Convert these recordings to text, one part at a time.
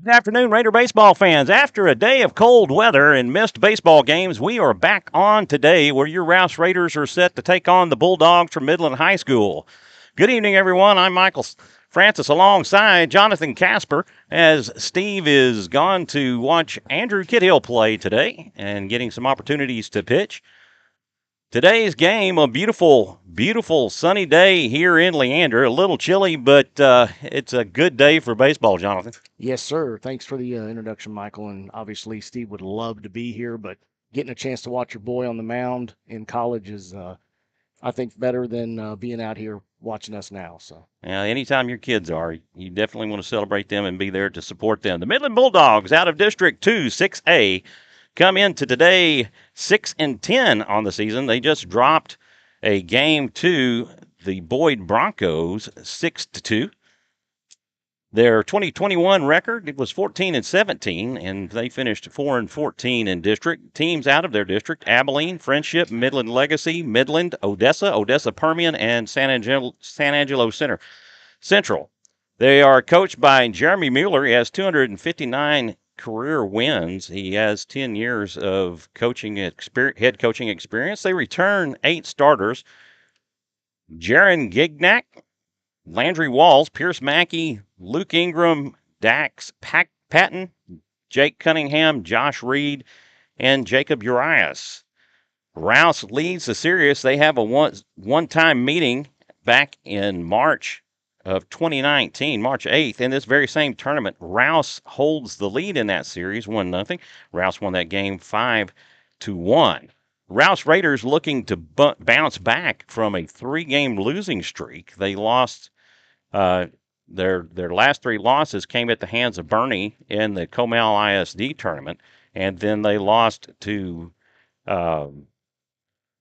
Good afternoon, Raider baseball fans. After a day of cold weather and missed baseball games, we are back on today where your Rouse Raiders are set to take on the Bulldogs from Midland High School. Good evening, everyone. I'm Michael Francis alongside Jonathan Casper as Steve is gone to watch Andrew Kithil play today and getting some opportunities to pitch. Today's game, a beautiful, beautiful sunny day here in Leander. A little chilly, but it's a good day for baseball, Jonathan. Yes, sir. Thanks for the introduction, Michael. And obviously, Steve would love to be here, but getting a chance to watch your boy on the mound in college is, I think, better than being out here watching us now. So, anytime your kids are, you definitely want to celebrate them and be there to support them. The Midland Bulldogs out of District 2, 6A, come into today 6-10 on the season. They just dropped a game to the Boyd Broncos 6-2. Their 2021 record was 14-17, and they finished 4-14 in district. Teams out of their district: Abilene, Friendship, Midland Legacy, Midland, Odessa Permian, and San Angelo Central. They are coached by Jeremy Mueller. He has 259 career wins. He has 10 years of head coaching experience. They return 8 starters: Jaron Gignac, Landry Walls, Pierce Mackey, Luke Ingram, Dax Patton, Jake Cunningham, Josh Reed, and Jacob Urias. Rouse leads the series. They have a one-time meeting back in March of 2019, March 8th. In this very same tournament, Rouse holds the lead in that series, 1-0. Rouse won that game 5-1. Rouse Raiders looking to bounce back from a 3-game losing streak. They lost their last 3 losses came at the hands of Bernie in the Comal ISD tournament, and then they lost to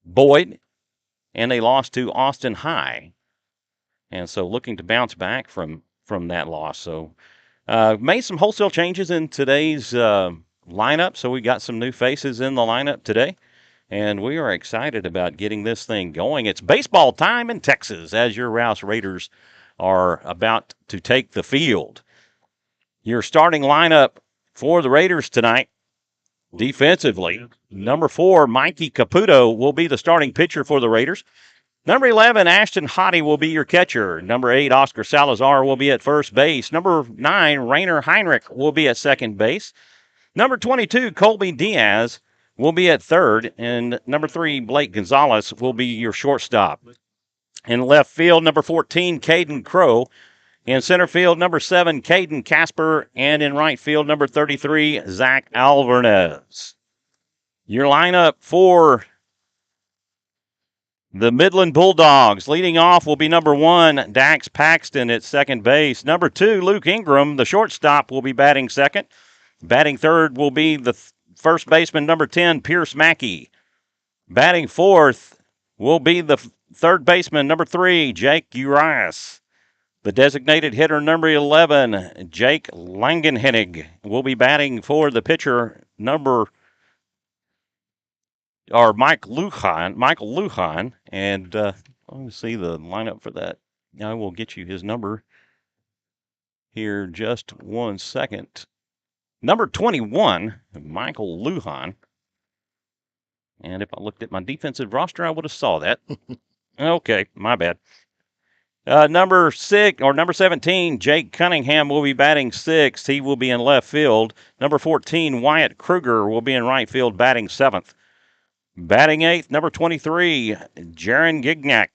Boyd, and they lost to Austin High. And so looking to bounce back from that loss. So made some wholesale changes in today's lineup, so we got some new faces in the lineup today. And we are excited about getting this thing going. It's baseball time in Texas as your Rouse Raiders are about to take the field. Your starting lineup for the Raiders tonight, defensively, number 4, Mikey Caputo will be the starting pitcher for the Raiders. Number 11, Ashton Hottie will be your catcher. Number 8, Oscar Salazar will be at first base. Number 9, Rainer Heinrich will be at second base. Number 22, Colby Diaz will be at third. And number 3, Blake Gonzalez will be your shortstop. In left field, number 14, Caden Crow. In center field, number 7, Caden Casper. And in right field, number 33, Zach Alvarez. Your lineup for the Midland Bulldogs. Leading off will be number 1, Dax Paxton at second base. Number 2, Luke Ingram, the shortstop, will be batting second. Batting third will be the first baseman, number 10, Pierce Mackey. Batting fourth will be the third baseman, number 3, Jake Urias. The designated hitter, number 11, Jake Langenhennig, will be batting for the pitcher, Michael Lujan. And let me see the lineup for that. I will get you his number here just 1 second. Number 21, Michael Lujan. And if I looked at my defensive roster, I would have saw that. Okay, my bad. Number 17, Jake Cunningham will be batting 6th. He will be in left field. Number 14, Wyatt Kruger will be in right field, batting 7th. Batting 8th, number 23, Jaron Gignac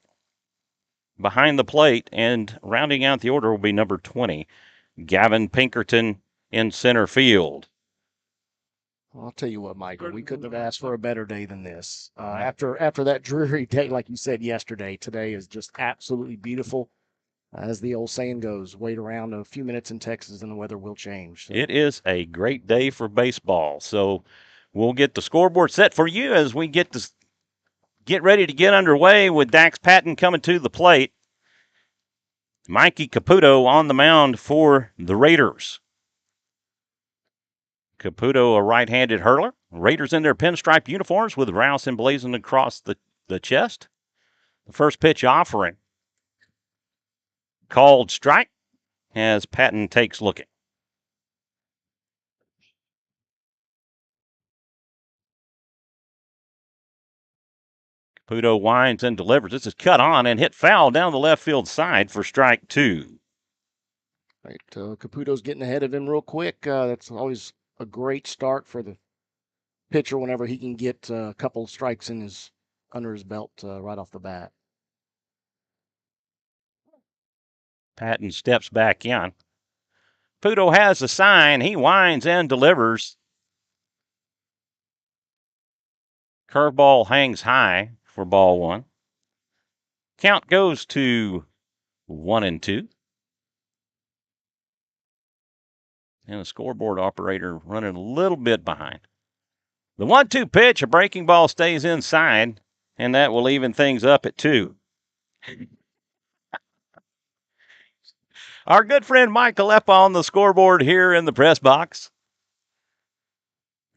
behind the plate. And rounding out the order will be number 20, Gavin Pinkerton in center field. I'll tell you what, Michael, we couldn't have asked for a better day than this. After that dreary day, like you said yesterday, today is just absolutely beautiful. As the old saying goes, wait around a few minutes in Texas and the weather will change. So. It is a great day for baseball. So we'll get the scoreboard set for you as we get ready to get underway with Dax Patton coming to the plate. Mikey Caputo on the mound for the Raiders. Caputo, a right-handed hurler. Raiders in their pinstripe uniforms with Rouse emblazoned across the chest. The first pitch offering. Called strike as Patton takes looking. Caputo winds and delivers. This is cut on and hit foul down the left field side for strike 2. Right, Caputo's getting ahead of him real quick. That's always a great start for the pitcher whenever he can get a couple strikes under his belt right off the bat. Patton steps back in. Caputo has the sign. He winds and delivers. Curveball hangs high for ball 1. Count goes to 1-2. And the scoreboard operator running a little bit behind. The 1-2 pitch, a breaking ball stays inside, and that will even things up at 2. Our good friend Mike Alepa on the scoreboard here in the press box.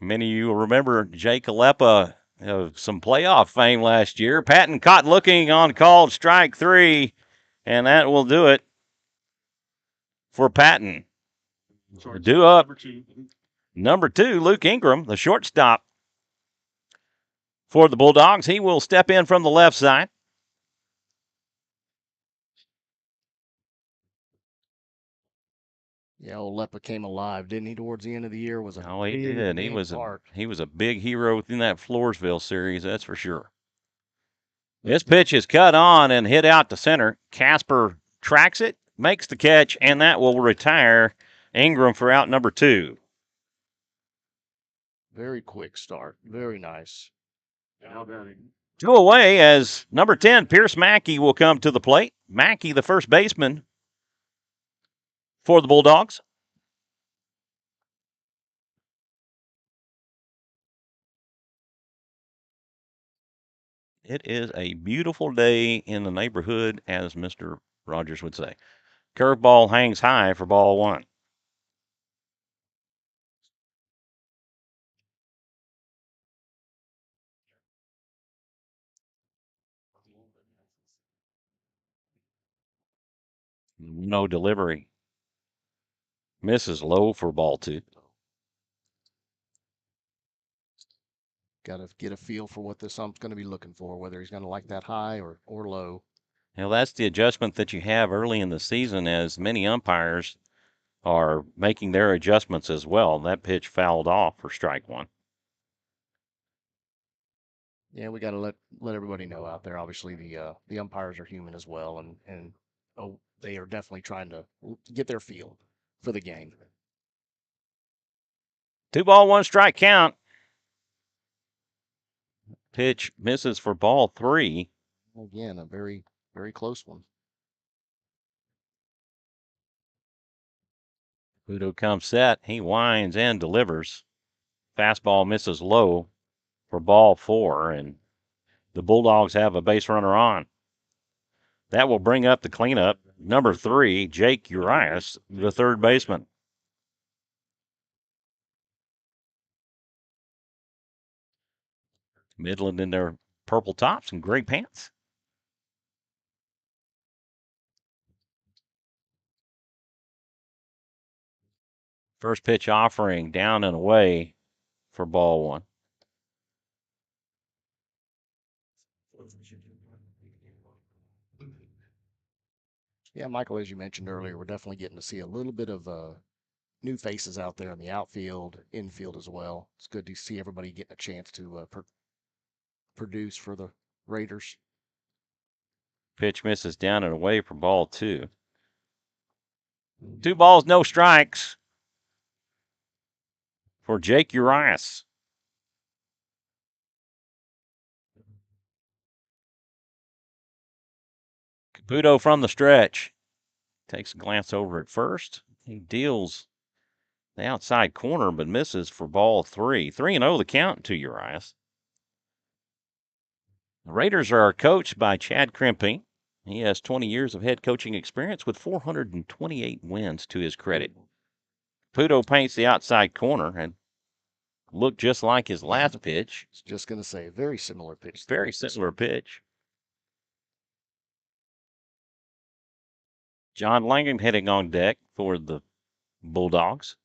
Many of you will remember Jake Alepa of some playoff fame last year. Patton caught looking on called strike 3, and that will do it for Patton. Due up. Number 2, Luke Ingram, the shortstop for the Bulldogs. He will step in from the left side. Yeah, old Lepa came alive, didn't he? Towards the end of the year, was a he did. He was a big hero in that Floresville series, that's for sure. This pitch is cut on and hit out to center. Casper tracks it, makes the catch, and that will retire Ingram for out number 2. Very quick start. Very nice. 2 away as number 10, Pierce Mackey, will come to the plate. Mackey, the first baseman for the Bulldogs. It is a beautiful day in the neighborhood, as Mr. Rogers would say. Curveball hangs high for ball 1. No delivery. Misses low for ball 2. Got to get a feel for what this ump's going to be looking for, whether he's going to like that high or low. Now, that's the adjustment that you have early in the season, as many umpires are making their adjustments as well. That pitch fouled off for strike 1. Yeah, we got to let everybody know out there. Obviously, the umpires are human as well, and they are definitely trying to get their feel for the game. 2 ball, 1 strike count. Pitch misses for ball 3. Again, a very, very close one. Caputo comes set. He winds and delivers. Fastball misses low for ball 4, and the Bulldogs have a base runner on. That will bring up the cleanup. Number 3, Jake Urias, the third baseman. Midland in their purple tops and gray pants. First pitch offering down and away for ball 1. Yeah, Michael, as you mentioned earlier, we're definitely getting to see a little bit of new faces out there in the outfield, infield as well. It's good to see everybody getting a chance to produce for the Raiders. Pitch misses down and away for ball 2. 2 balls, no strikes for Jake Urias. Caputo from the stretch. Takes a glance over at first. He deals the outside corner, but misses for ball 3. 3-0 the count to Urias. The Raiders are coached by Chad Krimping. He has 20 years of head coaching experience with 428 wins to his credit. Caputo paints the outside corner and looked just like his last pitch. I was just going to say, very similar pitch. Very similar pitch. John Langham heading on deck for the Bulldogs.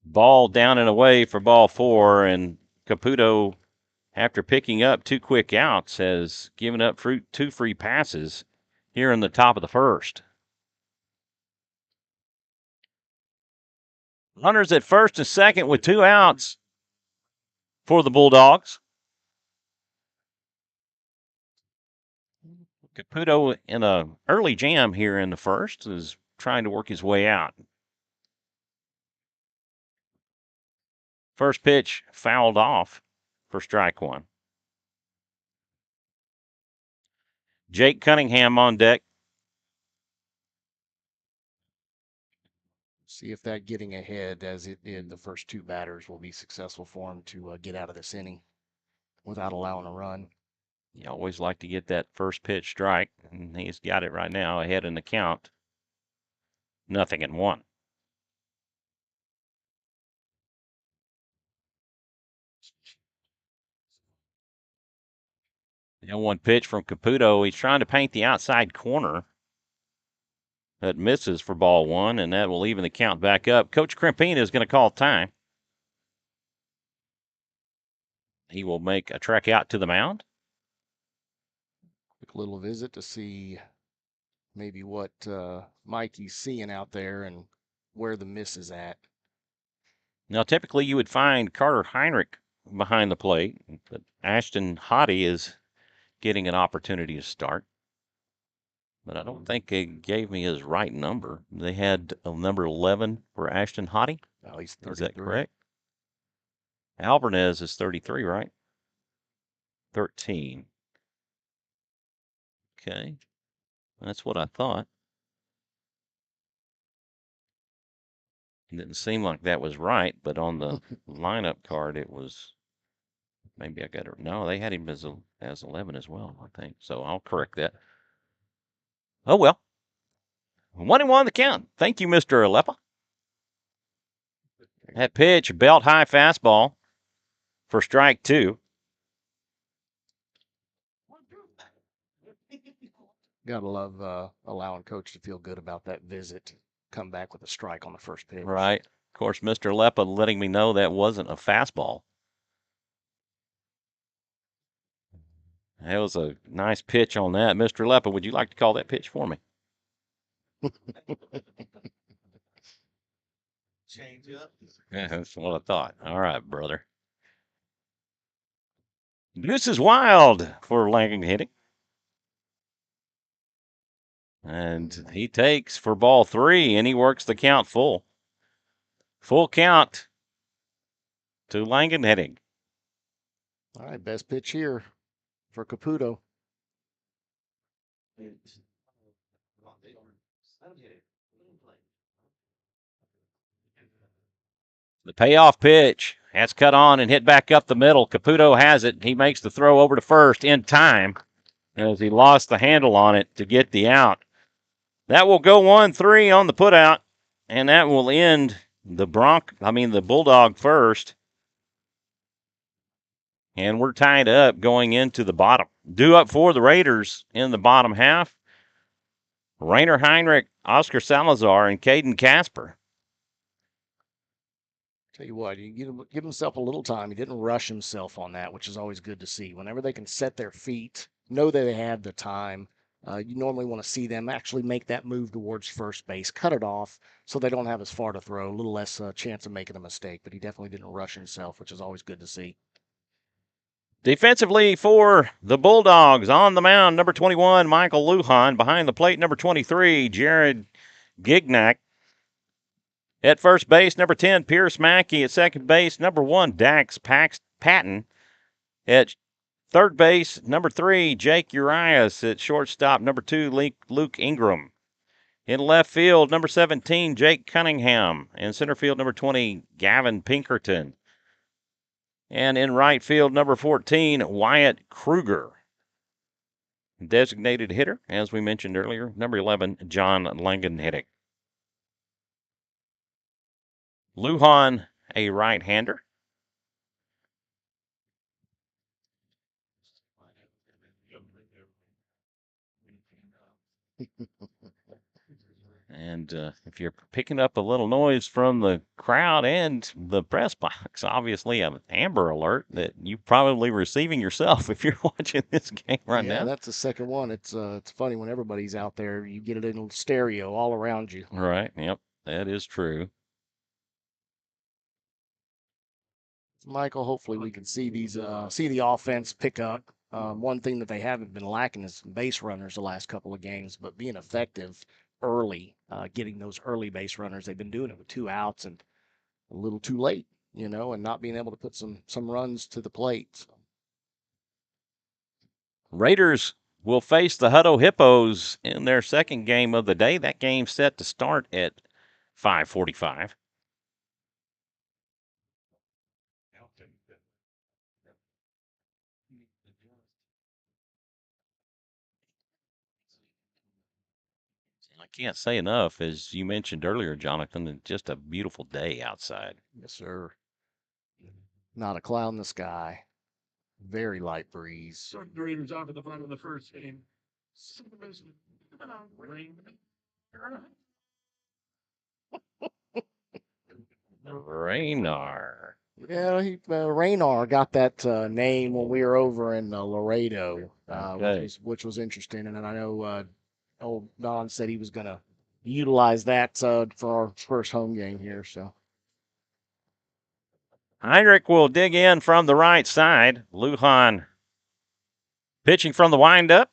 Ball down and away for ball 4, and Caputo after picking up 2 quick outs, has given up 2 free passes here in the top of the first. Runners at first and second with 2 outs for the Bulldogs. Caputo in an early jam here in the first is trying to work his way out. First pitch fouled off for strike 1. Jake Cunningham on deck. See if that getting ahead as it did the first 2 batters will be successful for him to get out of this inning without allowing a run. You always like to get that first pitch strike, and he's got it right now ahead in the count. 0-1. The 0-1 pitch from Caputo. He's trying to paint the outside corner. That misses for ball 1, and that will even the count back up. Coach Crimpina is going to call time. He will make a trek out to the mound. Quick little visit to see maybe what Mikey's seeing out there and where the miss is at. Now, typically you would find Carter Heinrich behind the plate, but Ashton Hottie is getting an opportunity to start. But I don't think they gave me his right number. They had number 11 for Ashton Hottie. Oh, he's 33. Is that correct? Alvarez is 33, right? 13. Okay. That's what I thought. It didn't seem like that was right, but on the lineup card it was. Maybe I got it. No, they had him as 11 as well, I think. So I'll correct that. Oh, well. 1-1 the count. Thank you, Mr. Alepa. That pitch, belt high fastball for strike 2. Gotta love allowing coach to feel good about that visit. Come back with a strike on the first pitch. Right. Of course, Mr. Alepa letting me know that wasn't a fastball. That was a nice pitch on that. Mr. Alepa, would you like to call that pitch for me? Change up. Yeah, that's what I thought. All right, brother. Deuce is wild for Langan hitting. And he takes for ball 3, and he works the count full. Full count to Langan hitting. All right, best pitch here for Caputo. The payoff pitch. That's cut on and hit back up the middle. Caputo has it. He makes the throw over to first in time as he lost the handle on it to get the out. That will go 1-3 on the putout, and that will end the Bulldog first. And we're tied up going into the bottom. Due up for the Raiders in the bottom half. Rainer Heinrich, Oscar Salazar, and Caden Casper. Tell you what, you give himself a little time. He didn't rush himself on that, which is always good to see. Whenever they can set their feet, know that they have the time, you normally want to see them actually make that move towards first base, cut it off so they don't have as far to throw, a little less chance of making a mistake. But he definitely didn't rush himself, which is always good to see. Defensively for the Bulldogs on the mound, number 21, Michael Lujan. Behind the plate, number 23, Jaron Gignac. At first base, number 10, Pierce Mackey. At second base, number 1, Dax Patton. At third base, number 3, Jake Urias. At shortstop, number 2, Luke Ingram. In left field, number 17, Jake Cunningham. In center field, number 20, Gavin Pinkerton. And in right field, number 14, Wyatt Kruger. Designated hitter, as we mentioned earlier, number 11, John Langan hitting. Lujan, a right-hander. And if you're picking up a little noise from the crowd and the press box, obviously an Amber Alert that you're probably receiving yourself if you're watching this game right now. Yeah, that's the second one. It's funny when everybody's out there, you get it in stereo all around you. Right. Yep. That is true. Michael, hopefully we can see the offense pick up. One thing that they haven't been lacking is base runners the last couple of games, but being effective early, getting those early base runners. They've been doing it with 2 outs and a little too late, and not being able to put some runs to the plate. Raiders will face the Hutto Hippos in their second game of the day. That game's set to start at 5:45. I can't say enough, as you mentioned earlier, Jonathan, it's just a beautiful day outside. Yes, sir. Not a cloud in the sky. Very light breeze. The Raiders off at the bottom of the first game. Raynar. Yeah, Raynar got that name when we were over in Laredo, Okay. which was interesting. And then I know old Don said he was going to utilize that for our first home game here. So Heinrich will dig in from the right side. Lujan pitching from the windup.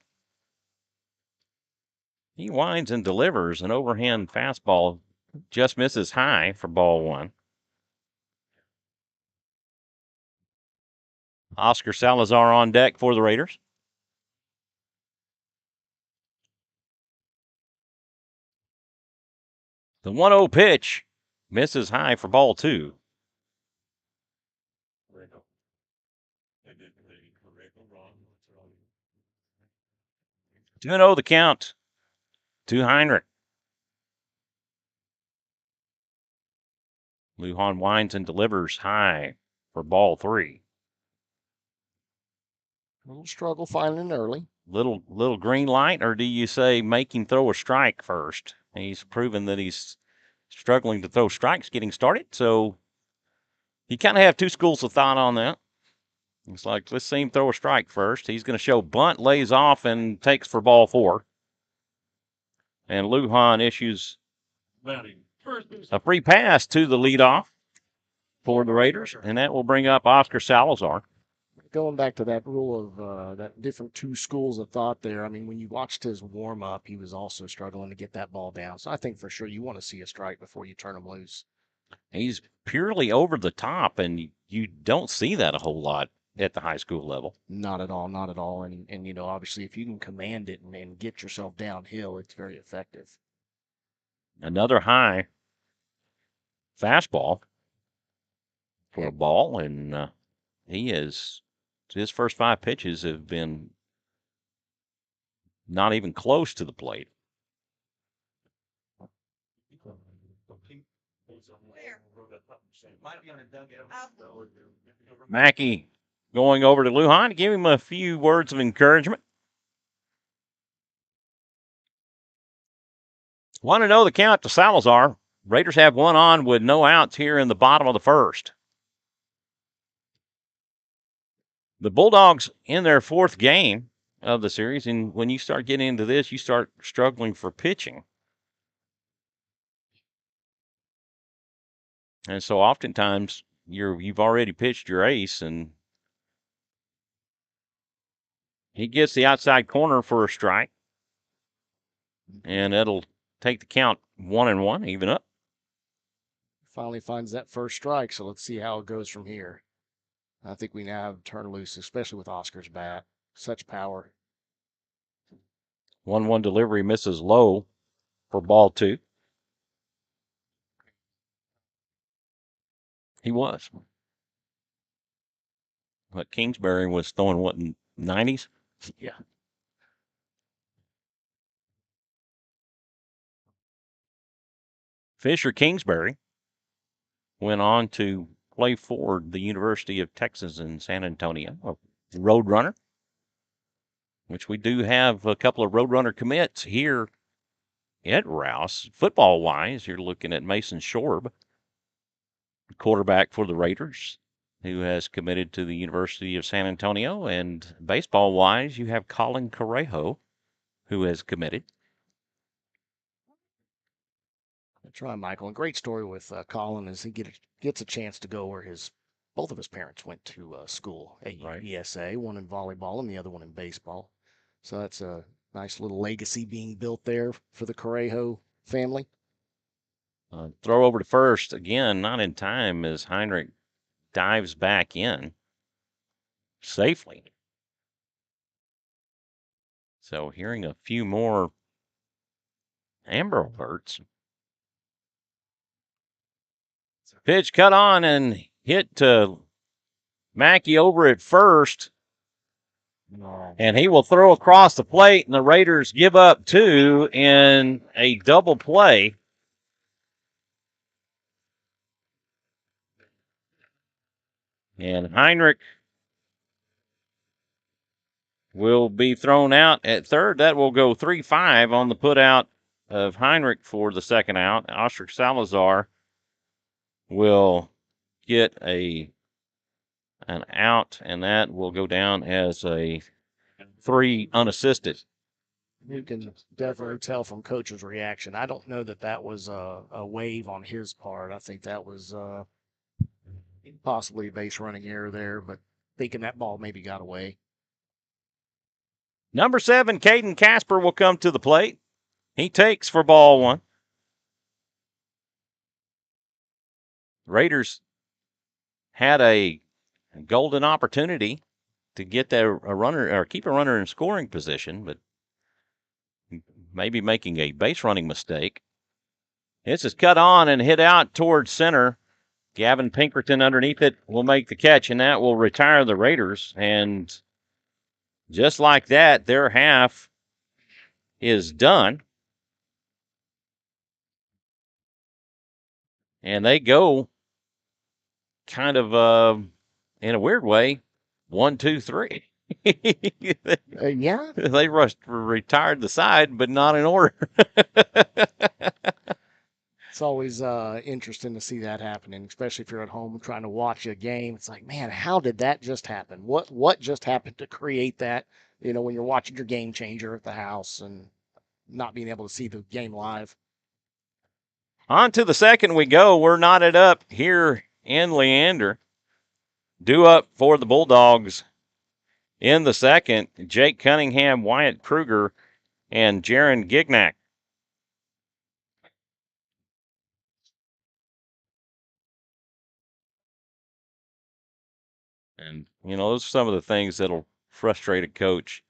He winds and delivers an overhand fastball. Just misses high for ball 1. Oscar Salazar on deck for the Raiders. The 1-0 pitch misses high for ball 2. 2-0 the count to Heinrich. Lujan winds and delivers high for ball 3. a little struggle finding it early. Little green light, or do you say make him throw a strike first? He's proven that he's struggling to throw strikes getting started, so you kind of have 2 schools of thought on that. It's like, let's see him throw a strike first. He's going to show bunt, lays off, and takes for ball 4. And Lujan issues a free pass to the leadoff for the Raiders, and that will bring up Oscar Salazar. Going back to that rule of that different 2 schools of thought there. I mean, when you watched his warm up, he was also struggling to get that ball down. So I think for sure you want to see a strike before you turn him loose. He's purely over the top, and you don't see that a whole lot at the high school level. Not at all, not at all. And obviously if you can command it and get yourself downhill, it's very effective. Another high fastball for a ball, and his first 5 pitches have been not even close to the plate. Mackey going over to Lujan to give him a few words of encouragement. 1-0 the count to Salazar. Raiders have 1 on with no outs here in the bottom of the first. The Bulldogs in their 4th game of the series, and when you start getting into this, you start struggling for pitching. And so oftentimes you've already pitched your ace, and he gets the outside corner for a strike, and it'll take the count 1-1, even up. Finally finds that first strike, so let's see how it goes from here. I think we now have turn loose, especially with Oscar's bat. Such power. 1-1 delivery misses low for ball 2. He was. But Kingsbury was throwing what, in 90s? Yeah. Fisher Kingsbury went on to play for the University of Texas in San Antonio, a Roadrunner, which we do have a couple of Roadrunner commits here at Rouse. Football-wise, you're looking at Mason Shorb, quarterback for the Raiders, who has committed to the University of San Antonio. And baseball-wise, you have Colin Correjo, who has committed. That's right, Michael. And great story with Colin as he gets a chance to go where both of his parents went to school at Right. UPSA, one in volleyball and the other one in baseball. So that's a nice little legacy being built there for the Correjo family. Throw over to first again, not in time as Heinrich dives back in safely. So hearing a few more Amber Alerts. Pitch cut on and hit to Mackey over at first. And he will throw across the plate, and the Raiders give up 2 in a double play. And Heinrich will be thrown out at third. That will go 3-5 on the putout of Heinrich for the second out. Ostrich Salazar will get an out, and that will go down as a 3 unassisted. You can definitely tell from Coach's reaction. I don't know that was a wave on his part. I think that was possibly a base running error there, but thinking that ball maybe got away. Number 7, Caden Casper will come to the plate. He takes for ball 1. Raiders had a golden opportunity to get a runner or keep a runner in scoring position, but maybe making a base running mistake. This is cut on and hit out towards center. Gavin Pinkerton underneath it will make the catch, and that will retire the Raiders. And just like that, their half is done. And they go kind of in a weird way, 1, 2, 3. Yeah. They retired the side, but not in order. It's always interesting to see that happening, especially if you're at home trying to watch a game. It's like, man, how did that just happen? What just happened to create that? You know, when you're watching your game changer at the house and not being able to see the game live. On to the second we go. We're knotted up here in Leander. Due up for the Bulldogs in the second, Jake Cunningham, Wyatt Kruger, and Jaron Gignac. And, you know, those are some of the things that'll frustrate a coach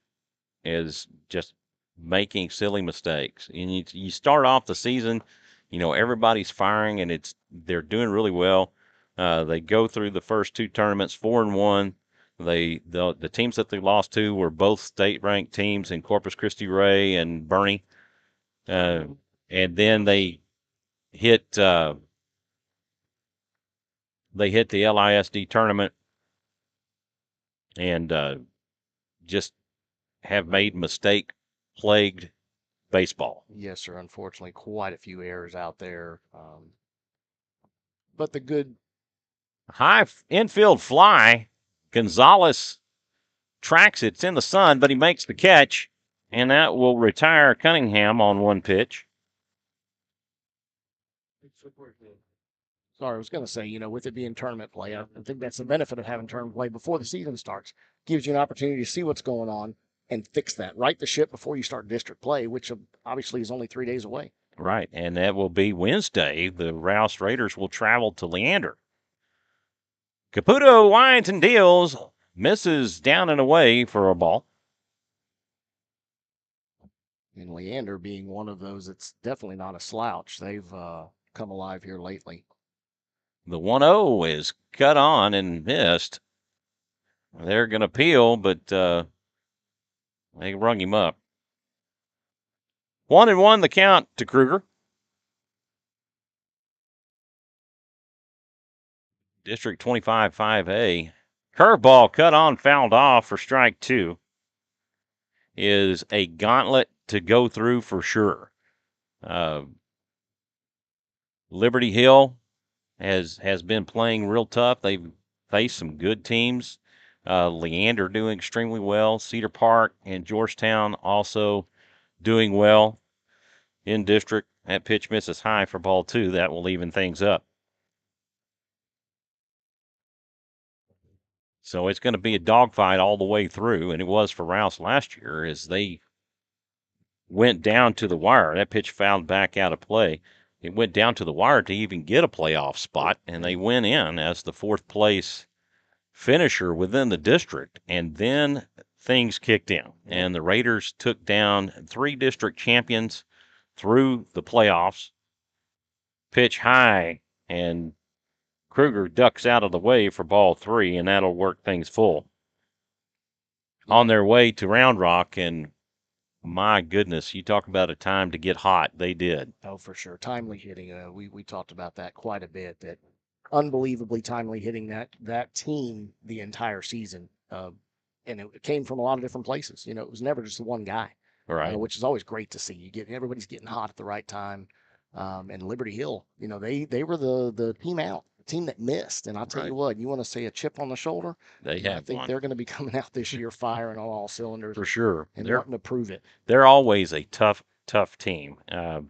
is just making silly mistakes. And you start off the season, you know, everybody's firing and they're doing really well. They go through the first 2 tournaments 4-1. The teams that they lost to were both state-ranked teams in Corpus Christi Ray and Bernie. And then they hit the LISD tournament and just have made mistake-plagued baseball. Yes, sir. Unfortunately, quite a few errors out there. But the good high infield fly, Gonzalez tracks it. It's in the sun, but he makes the catch, and that will retire Cunningham on 1 pitch. Sorry, I was going to say, you know, with it being tournament play, I think that's the benefit of having tournament play before the season starts. Gives you an opportunity to see what's going on and fix that. Right the ship before you start district play, which obviously is only 3 days away. Right, and that will be Wednesday. The Rouse Raiders will travel to Leander. Caputo winds and deals, misses down and away for a ball. And Leander being one of those, it's definitely not a slouch. They've come alive here lately. The 1-0 is cut on and missed. They're going to peel, but they rung him up. 1-1 the count to Kruger. District 25 5A. Curveball cut on, fouled off for strike 2. Is a gauntlet to go through for sure. Liberty Hill has been playing real tough. They've faced some good teams. Leander doing extremely well. Cedar Park and Georgetown also doing well in district. That pitch misses high for ball 2. That will even things up. So it's going to be a dogfight all the way through, and it was for Rouse last year as they went down to the wire. That pitch fouled back out of play. It went down to the wire to even get a playoff spot, and they went in as the 4th place finisher within the district. And then things kicked in, and the Raiders took down 3 district champions through the playoffs. Pitch high, and Kruger ducks out of the way for ball 3, and that'll work things full. On their way to Round Rock, and my goodness, you talk about a time to get hot. They did. Oh, for sure. Timely hitting. We talked about that quite a bit. That unbelievably timely hitting that team the entire season. And it came from a lot of different places. You know, it was never just the one guy, Right. which is always great to see. Everybody's getting hot at the right time. And Liberty Hill, you know, they were the team out, the team that missed. And I'll tell you what, you want to say a chip on the shoulder? They have I think one. they're going to be coming out this year firing on all cylinders For sure. and wanting to prove it. They're always a tough team.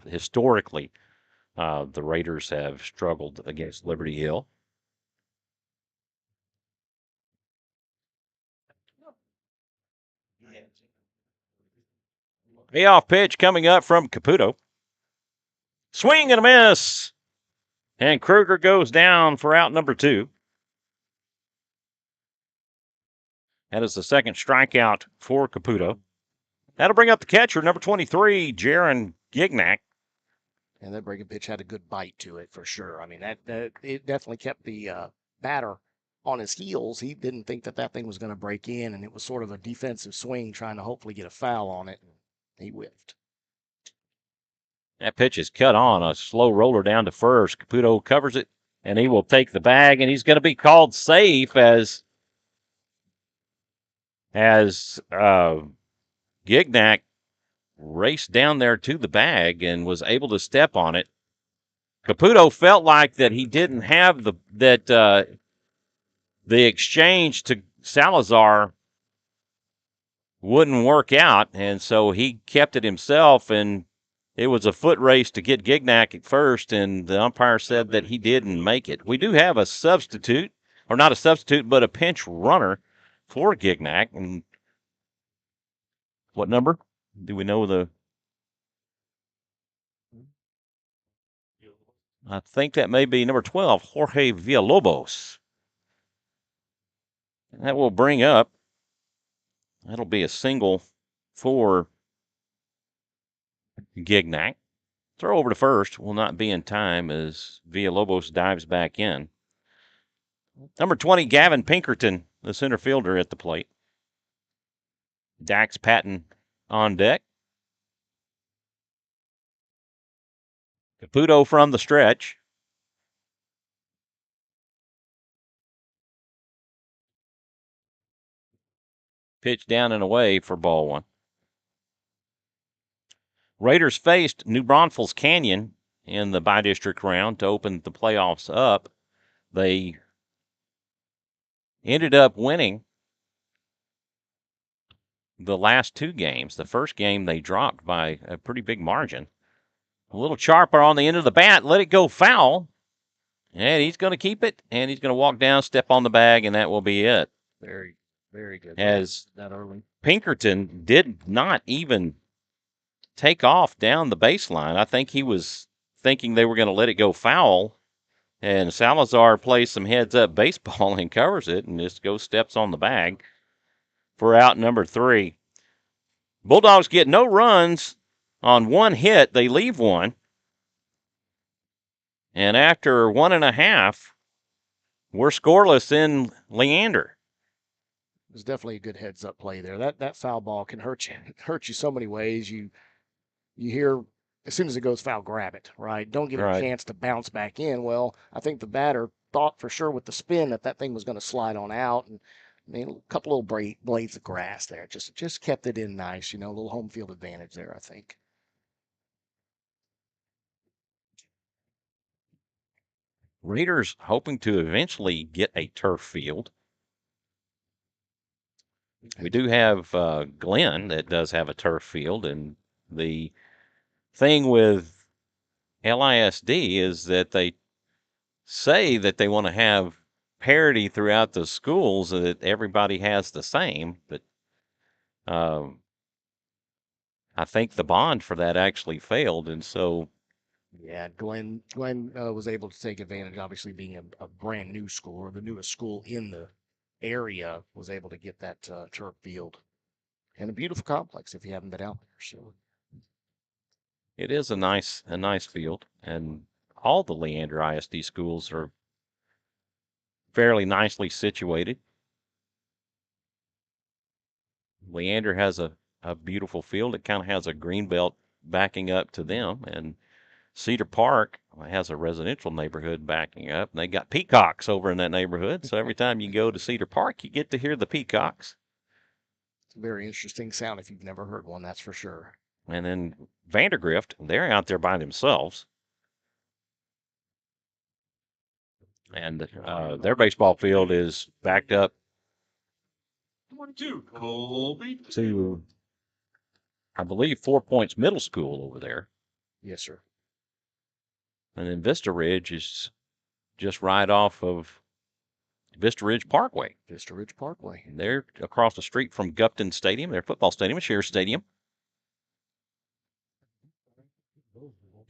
Historically, the Raiders have struggled against Liberty Hill. Payoff pitch coming up from Caputo. Swing and a miss. And Kruger goes down for out number 2. That is the second strikeout for Caputo. That'll bring up the catcher, number 23, Jaron Gignac. And that breaking pitch had a good bite to it for sure. I mean, that it definitely kept the batter on his heels. He didn't think that thing was going to break in, and it was sort of a defensive swing trying to hopefully get a foul on it. And he whiffed. That pitch is cut on, a slow roller down to first. Caputo covers it, and he will take the bag, and he's going to be called safe as Gignac raced down there to the bag and was able to step on it. Caputo felt like that he didn't have the exchange to Salazar wouldn't work out, and so he kept it himself, and it was a foot race to get Gignac at first, and the umpire said that he didn't make it. We do have a substitute, or not a substitute, but a pinch runner for Gignac. And what number? Do we know the... I think that may be number 12, Jorge Villalobos. And that will bring up, that'll be a single for Gignac. Throw over to first will not be in time as Villalobos dives back in. Number 20, Gavin Pinkerton, the center fielder at the plate. Dax Patton on deck. Caputo from the stretch. Pitch down and away for ball 1. Raiders faced New Braunfels Canyon in the bi-district round to open the playoffs up. They ended up winning the last 2 games. The first game they dropped by a pretty big margin. A little sharper on the end of the bat, let it go foul. And he's going to keep it, and he's going to walk down, step on the bag, and that will be it. Very, very good. As that early. Pinkerton did not even take off down the baseline. I think he was thinking they were going to let it go foul, and Salazar plays some heads-up baseball and covers it, and just goes steps on the bag for out number 3. Bulldogs get no runs on 1 hit. They leave 1. And after 1.5, we're scoreless in Leander. It was definitely a good heads-up play there. That foul ball can hurt you so many ways. You hear as soon as it goes foul, grab it, right? Don't give it a chance to bounce back in. Well, I think the batter thought for sure with the spin that thing was going to slide on out, and I mean, a couple little blades of grass there. Just kept it in nice, a little home field advantage there, I think. Raiders hoping to eventually get a turf field. We do have Glenn that does have a turf field, and the thing with LISD is that they say that they want to have parity throughout the schools so that everybody has the same, but I think the bond for that actually failed, and so Yeah, Glenn was able to take advantage, obviously being a brand new school or the newest school in the area, was able to get that turf field and a beautiful complex if you haven't been out there. So it is a nice field, and all the Leander ISD schools are fairly nicely situated. Leander has a beautiful field. It kind of has a green belt backing up to them, and Cedar Park has a residential neighborhood backing up, and they got peacocks over in that neighborhood. So every time you go to Cedar Park, you get to hear the peacocks. it's a very interesting sound if you've never heard one, that's for sure. And then Vandergrift, they're out there by themselves. And their baseball field is backed up 22, Colby. to, I believe, 4 Points Middle School over there. Yes, sir. And then Vista Ridge is just right off of Vista Ridge Parkway. Vista Ridge Parkway. And they're across the street from Gupton Stadium, their football stadium, Shears Stadium.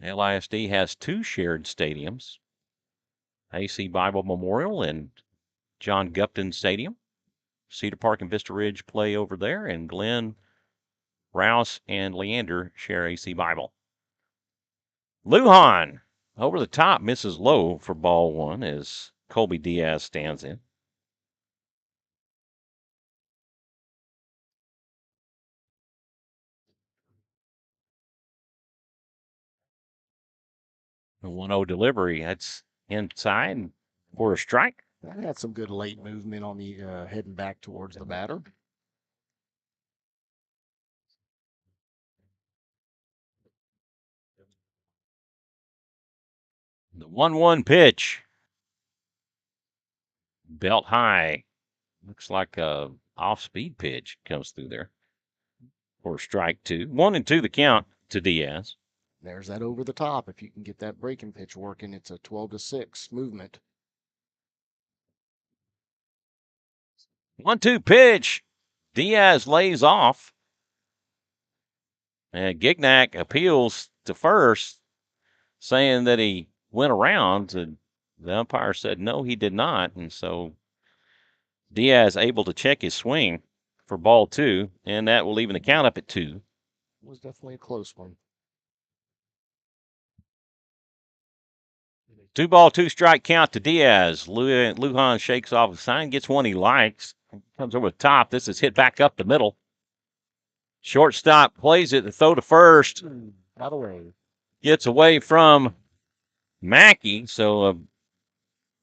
LISD has two shared stadiums, AC Bible Memorial and John Gupton Stadium. Cedar Park and Vista Ridge play over there, and Glenn, Rouse, and Leander share AC Bible. Lujan over the top misses low for ball one as Colby Diaz stands in. The 1-0 delivery, that's inside for a strike. That had some good late movement on the heading back towards the batter. The 1-1 pitch. Belt high. Looks like a off-speed pitch comes through there for strike two. 1-2 the count to Diaz. There's that over the top. If you can get that breaking pitch working, it's a 12-6 movement. 1-2 pitch. Diaz lays off. And Gignac appeals to first, saying that he went around. And the umpire said no, he did not. And so Diaz able to check his swing for ball two, and that will even the count up at 2. It was definitely a close one. 2-ball, 2-strike count to Diaz. Lujan shakes off a sign, gets one he likes. Comes over the top. This is hit back up the middle. Shortstop plays it, the throw to first. Out of way. Gets away from Mackey, so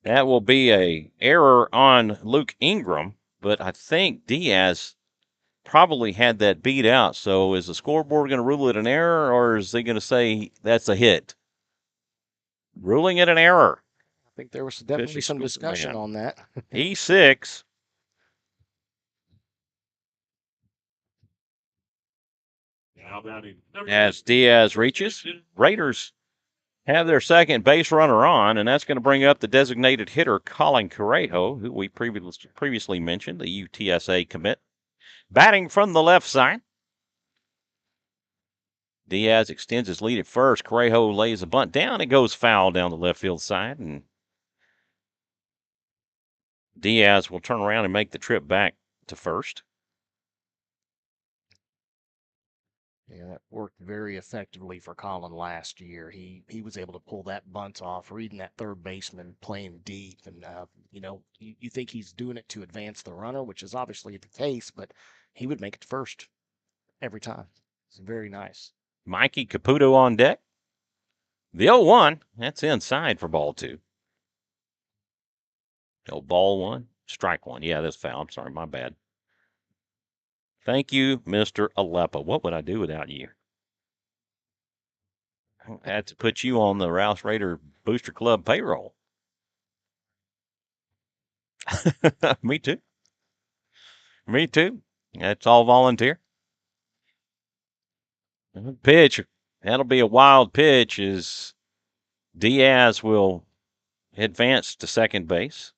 that will be a error on Luke Ingram. But I think Diaz probably had that beat out. So is the scoreboard going to rule it an error, or is they going to say that's a hit? Ruling it an error. I think there was definitely some discussion on that. E6. As Diaz reaches, Raiders have their second base runner on, and that's going to bring up the designated hitter, Colin Correjo, who we previously mentioned, the UTSA commit. Batting from the left side. Diaz extends his lead at first. Correjo lays a bunt down. It goes foul down the left field side, and Diaz will turn around and make the trip back to first. Yeah, that worked very effectively for Colin last year. He was able to pull that bunt off, reading that third baseman, playing deep. And, you think he's doing it to advance the runner, which is obviously the case, but he would make it first every time. It's very nice. Mikey Caputo on deck. The 0-1, that's inside for ball two. Oh, ball one, strike one. Yeah, that's foul. I'm sorry, my bad. Thank you, Mr. Aleppo. What would I do without you? I had to put you on the Rouse Raider Booster Club payroll. Me too. Me too. That's all volunteer. Pitch. That'll be a wild pitch as Diaz will advance to second base.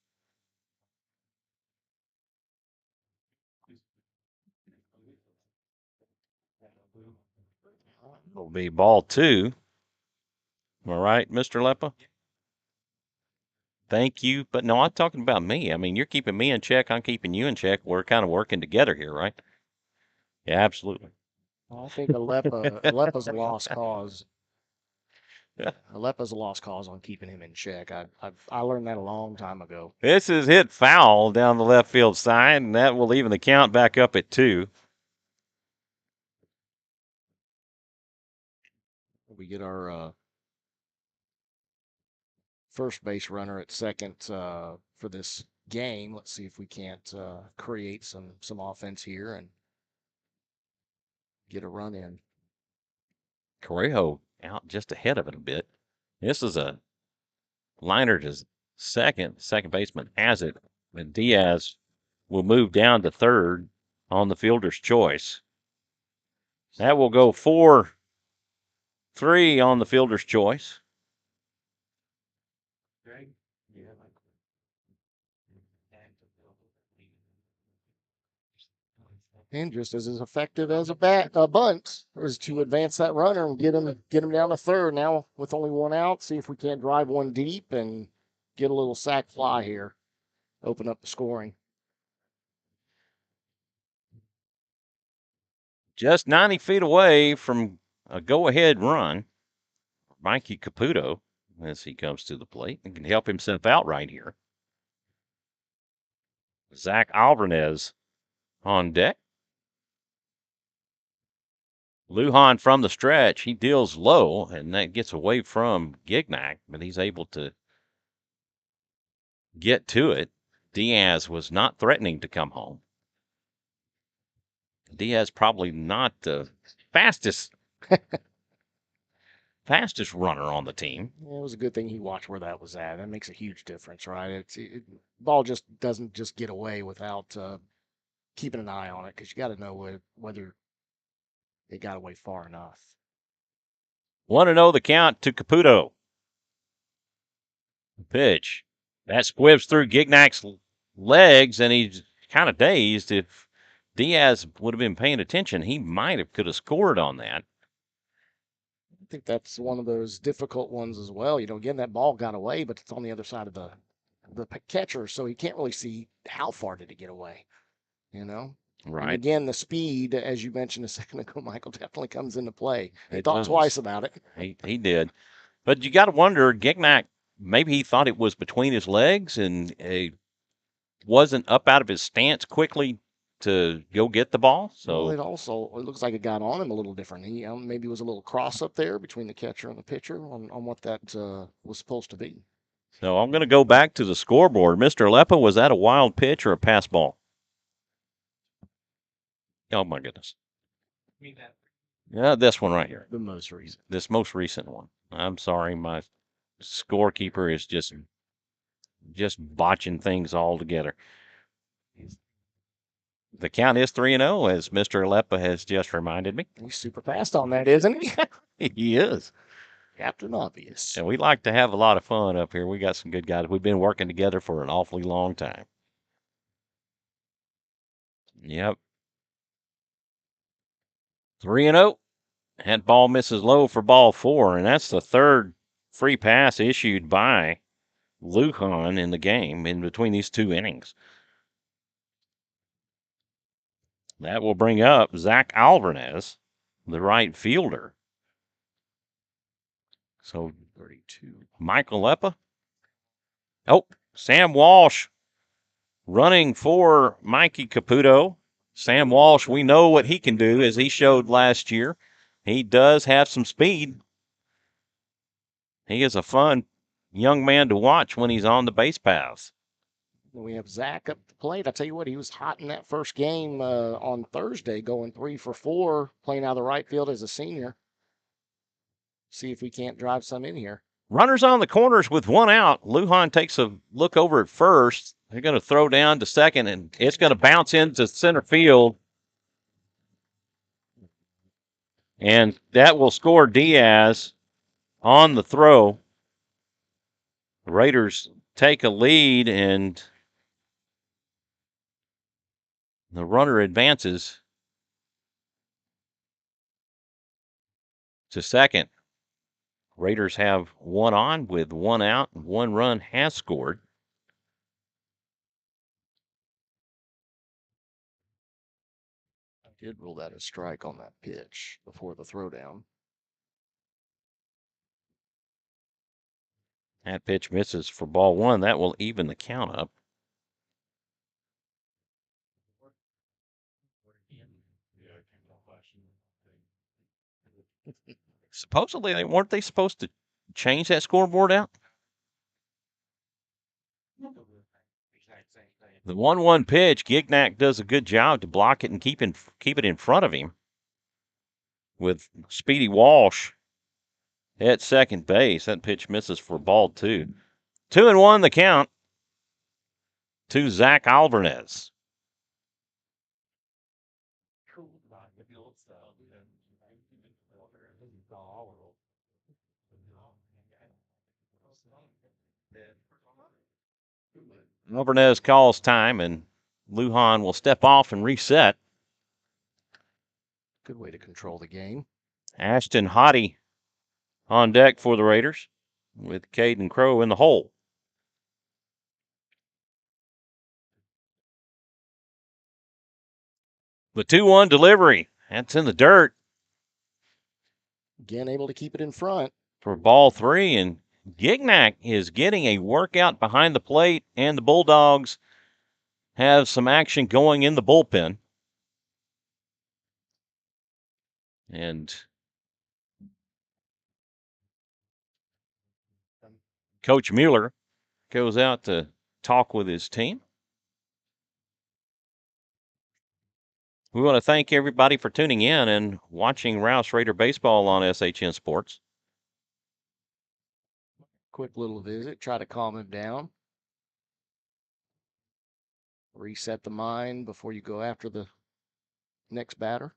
It'll be ball 2. Am I right, Mr. Leppa? Thank you. But no, I'm talking about me. I mean, you're keeping me in check. I'm keeping you in check. We're kind of working together here, right? Yeah, absolutely. I think Aleppa's a lost cause. Aleppa's a lost cause on keeping him in check. I learned that a long time ago. This is hit foul down the left field side, and that will even the count back up at 2. We get our first base runner at second for this game. Let's see if we can't create some offense here and get a run in. Correjo out just ahead of it a bit. This is a liner to second. Second baseman has it, and Diaz will move down to third on the fielder's choice. That will go 4-3 on the fielder's choice. And just as effective as a bunt is to advance that runner and get him down to third. Now with only one out, see if we can't drive one deep and get a little sac fly here. Open up the scoring. Just 90 feet away from a go-ahead run, Mikey Caputo, as he comes to the plate and can help himself out right here. Zach Alvarez on deck. Lujan from the stretch, he deals low, and that gets away from Gignac, but he's able to get to it. Diaz was not threatening to come home. Diaz probably not the fastest runner on the team. Yeah, it was a good thing he watched where that was at. That makes a huge difference, right? Ball just doesn't just get away without keeping an eye on it because you got to know whether it got away far enough. 1-0 the count to Caputo. Pitch. That squibs through Gignac's legs, and he's kind of dazed. If Diaz would have been paying attention, he could have scored on that. I think that's one of those difficult ones as well. Again, that ball got away, but it's on the other side of the catcher, so he can't really see how far did it get away. Right. And again, the speed, as you mentioned a second ago, Michael, definitely comes into play. He thought does. twice about it. He did. But you got to wonder, Gignac, maybe he thought it was between his legs and wasn't up out of his stance quickly to go get the ball. So well, it looks like it got on him a little different. He maybe was a little cross up there between the catcher and the pitcher on what that was supposed to be. So I'm going to go back to the scoreboard. Mr. Leppa, was that a wild pitch or a pass ball? Oh, my goodness. Yeah, this one right here. The most recent. This most recent one. I'm sorry, my scorekeeper is just botching things all together. The count is 3-0, as Mr. Leppa has just reminded me. He's super fast on that, isn't he? He is. Captain Obvious. And we like to have a lot of fun up here. We got some good guys. We've been working together for an awfully long time. Yep. 3-0. That ball misses low for ball 4, and that's the third free pass issued by Lujan in the game in between these 2 innings. That will bring up Zach Alvarez, the right fielder. So 32. Michael Leppa. Oh, Sam Walsh running for Mikey Caputo. Sam Walsh, we know what he can do, as he showed last year. He does have some speed. He is a fun young man to watch when he's on the base paths. We have Zach up the plate. I tell you what, he was hot in that first game on Thursday, going 3 for 4, playing out of the right field as a senior. See if we can't drive some in here. Runners on the corners with one out. Lujan takes a look over at first. They're going to throw down to second, and it's going to bounce into center field. And that will score Diaz on the throw. The Raiders take a lead, and the runner advances to second. Raiders have one on with one out. One run has scored. I did rule that a strike on that pitch before the throwdown. That pitch misses for ball one. That will even the count up. Supposedly, weren't they supposed to change that scoreboard out? The 1-1 pitch, Gignac does a good job to block it and keep it in front of him with Speedy Walsh at second base. That pitch misses for ball two. 2-1 the count to Zach Alvarez. Alvarez calls time, and Lujan will step off and reset. Good way to control the game. Ashton Hottie on deck for the Raiders with Caden Crow in the hole. The 2-1 delivery. That's in the dirt. Again, able to keep it in front. For ball three, and Gignac is getting a workout behind the plate, and the Bulldogs have some action going in the bullpen. And Coach Mueller goes out to talk with his team. We want to thank everybody for tuning in and watching Rouse Raider Baseball on SHN Sports. Quick little visit, try to calm him down. Reset the mind before you go after the next batter.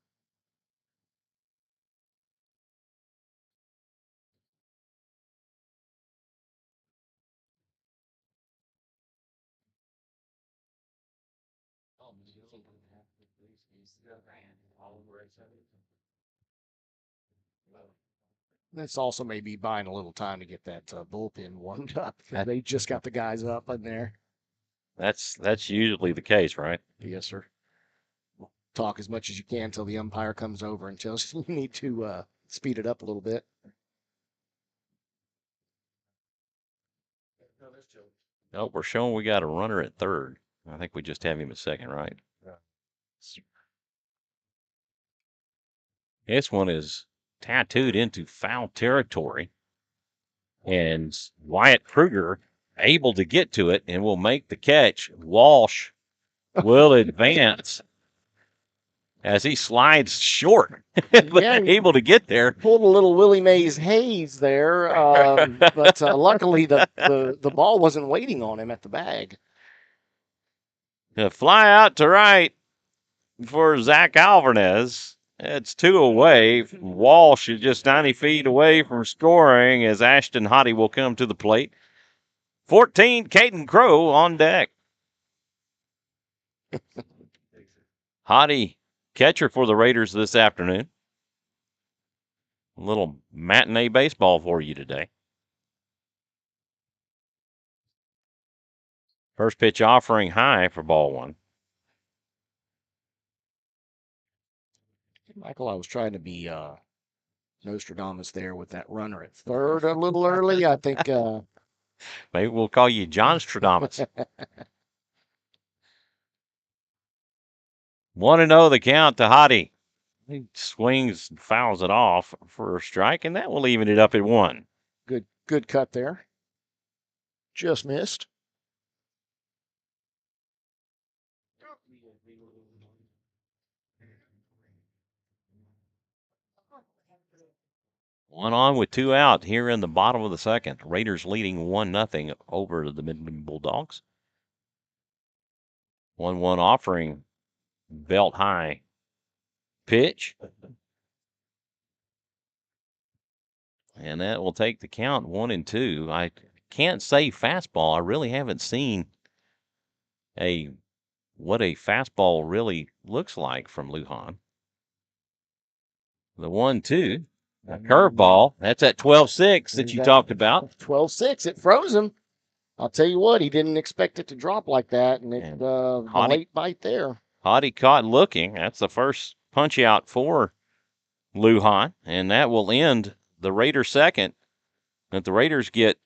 That's also maybe buying a little time to get that bullpen warmed up. They just got the guys up in there. That's usually the case, right? Yes, sir. Talk as much as you can until the umpire comes over and tells you need to speed it up a little bit. Oh, we're showing we got a runner at third. I think we just have him at second, right? Yeah. This one is tattooed into foul territory. And Wyatt Kruger able to get to it and will make the catch. Walsh will advance as he slides short, but Yeah, able to get there. pulled a little Willie Mays Hayes there, but luckily the ball wasn't waiting on him at the bag. A fly out to right for Zach Alvarez. It's two away. Walsh is just 90 feet away from scoring as Ashton Hottie will come to the plate. 14, Caden Crow on deck. Hottie, catcher for the Raiders this afternoon. A little matinee baseball for you today. First pitch offering high for ball one. Michael, I was trying to be Nostradamus there with that runner at third a little early. I think Maybe we'll call you John Stradamus. 1-0 the count to Hottie. He swings and fouls it off for a strike, and that will even it up at one. good cut there. Just missed. One on with 2 out here in the bottom of the second. Raiders leading 1-0 over the Midland Bulldogs. 1-1 offering, belt high pitch. And that will take the count 1-2. I can't say fastball. I really haven't seen what a fastball really looks like from Lujan. The 1-2. A curveball. That's that 12-6 that you talked about. 12-6. It froze him. I'll tell you what, he didn't expect it to drop like that, and it a late bite there. Hottie caught looking. That's the first punch out for Lujan, and that will end the Raiders' second. That the Raiders get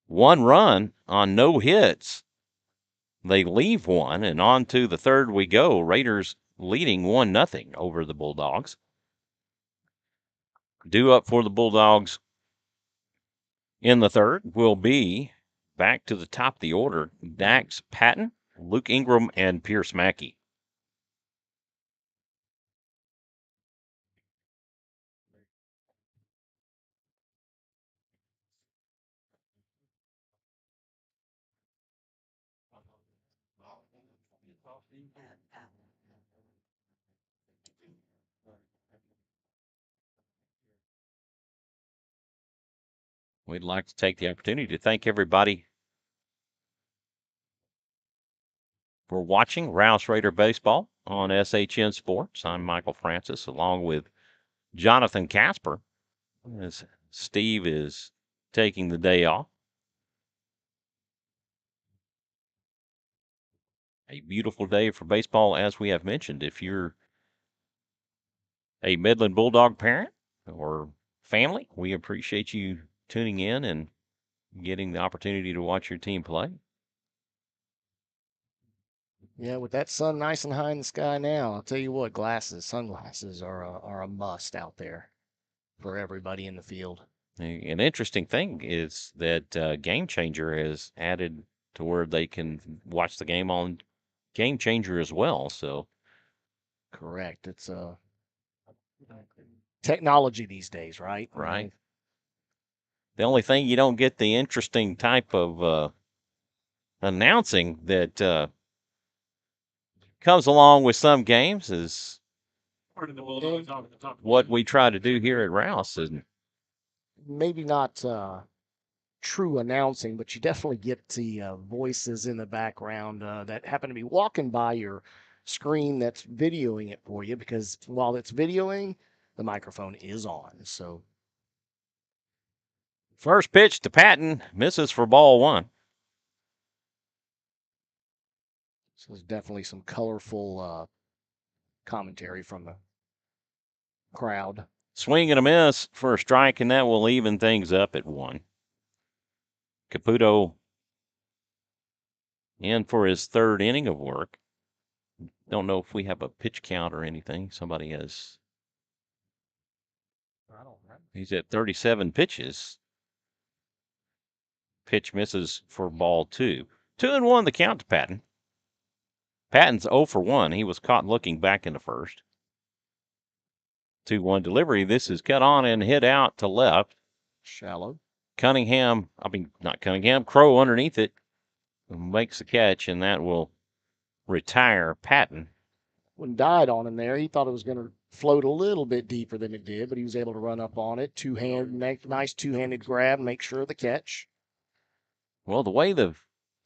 1 run on no hits. They leave 1, and on to the third we go. Raiders leading 1-0 over the Bulldogs. Due up for the Bulldogs in the third will be back to the top of the order, Dax Patton, Luke Ingram, and Pierce Mackey. We'd like to take the opportunity to thank everybody for watching Rouse Raider Baseball on SHN Sports. I'm Michael Francis, along with Jonathan Casper, as Steve is taking the day off. A beautiful day for baseball, as we have mentioned. If you're a Midland Bulldog parent or family, we appreciate you tuning in and getting the opportunity to watch your team play. Yeah, with that sun nice and high in the sky now, I'll tell you what, sunglasses are a must out there for everybody in the field. An interesting thing is that Game Changer has added to where they can watch the game on Game Changer as well. So, correct. It's technology these days, right? Right. The only thing you don't get the interesting type of announcing that comes along with some games is what we try to do here at Rouse. And maybe not true announcing, but you definitely get the voices in the background that happen to be walking by your screen that's videoing it for you, because while it's videoing, the microphone is on. So first pitch to Patton, misses for ball 1. So there's definitely some colorful commentary from the crowd. Swing and a miss for a strike, and that will even things up at 1. Caputo in for his third inning of work. Don't know if we have a pitch count or anything. Somebody has. He's at 37 pitches. Pitch misses for ball 2. 2-1 the count to Patton. Patton's 0 for 1. He was caught looking back in the first. 2-1 delivery. This is cut on and hit out to left. Shallow. Not Cunningham. Crow underneath it makes the catch, and that will retire Patton. When died on him there, he thought it was going to float a little bit deeper than it did, but he was able to run up on it. Nice two-handed grab, make sure of the catch. Well, the way the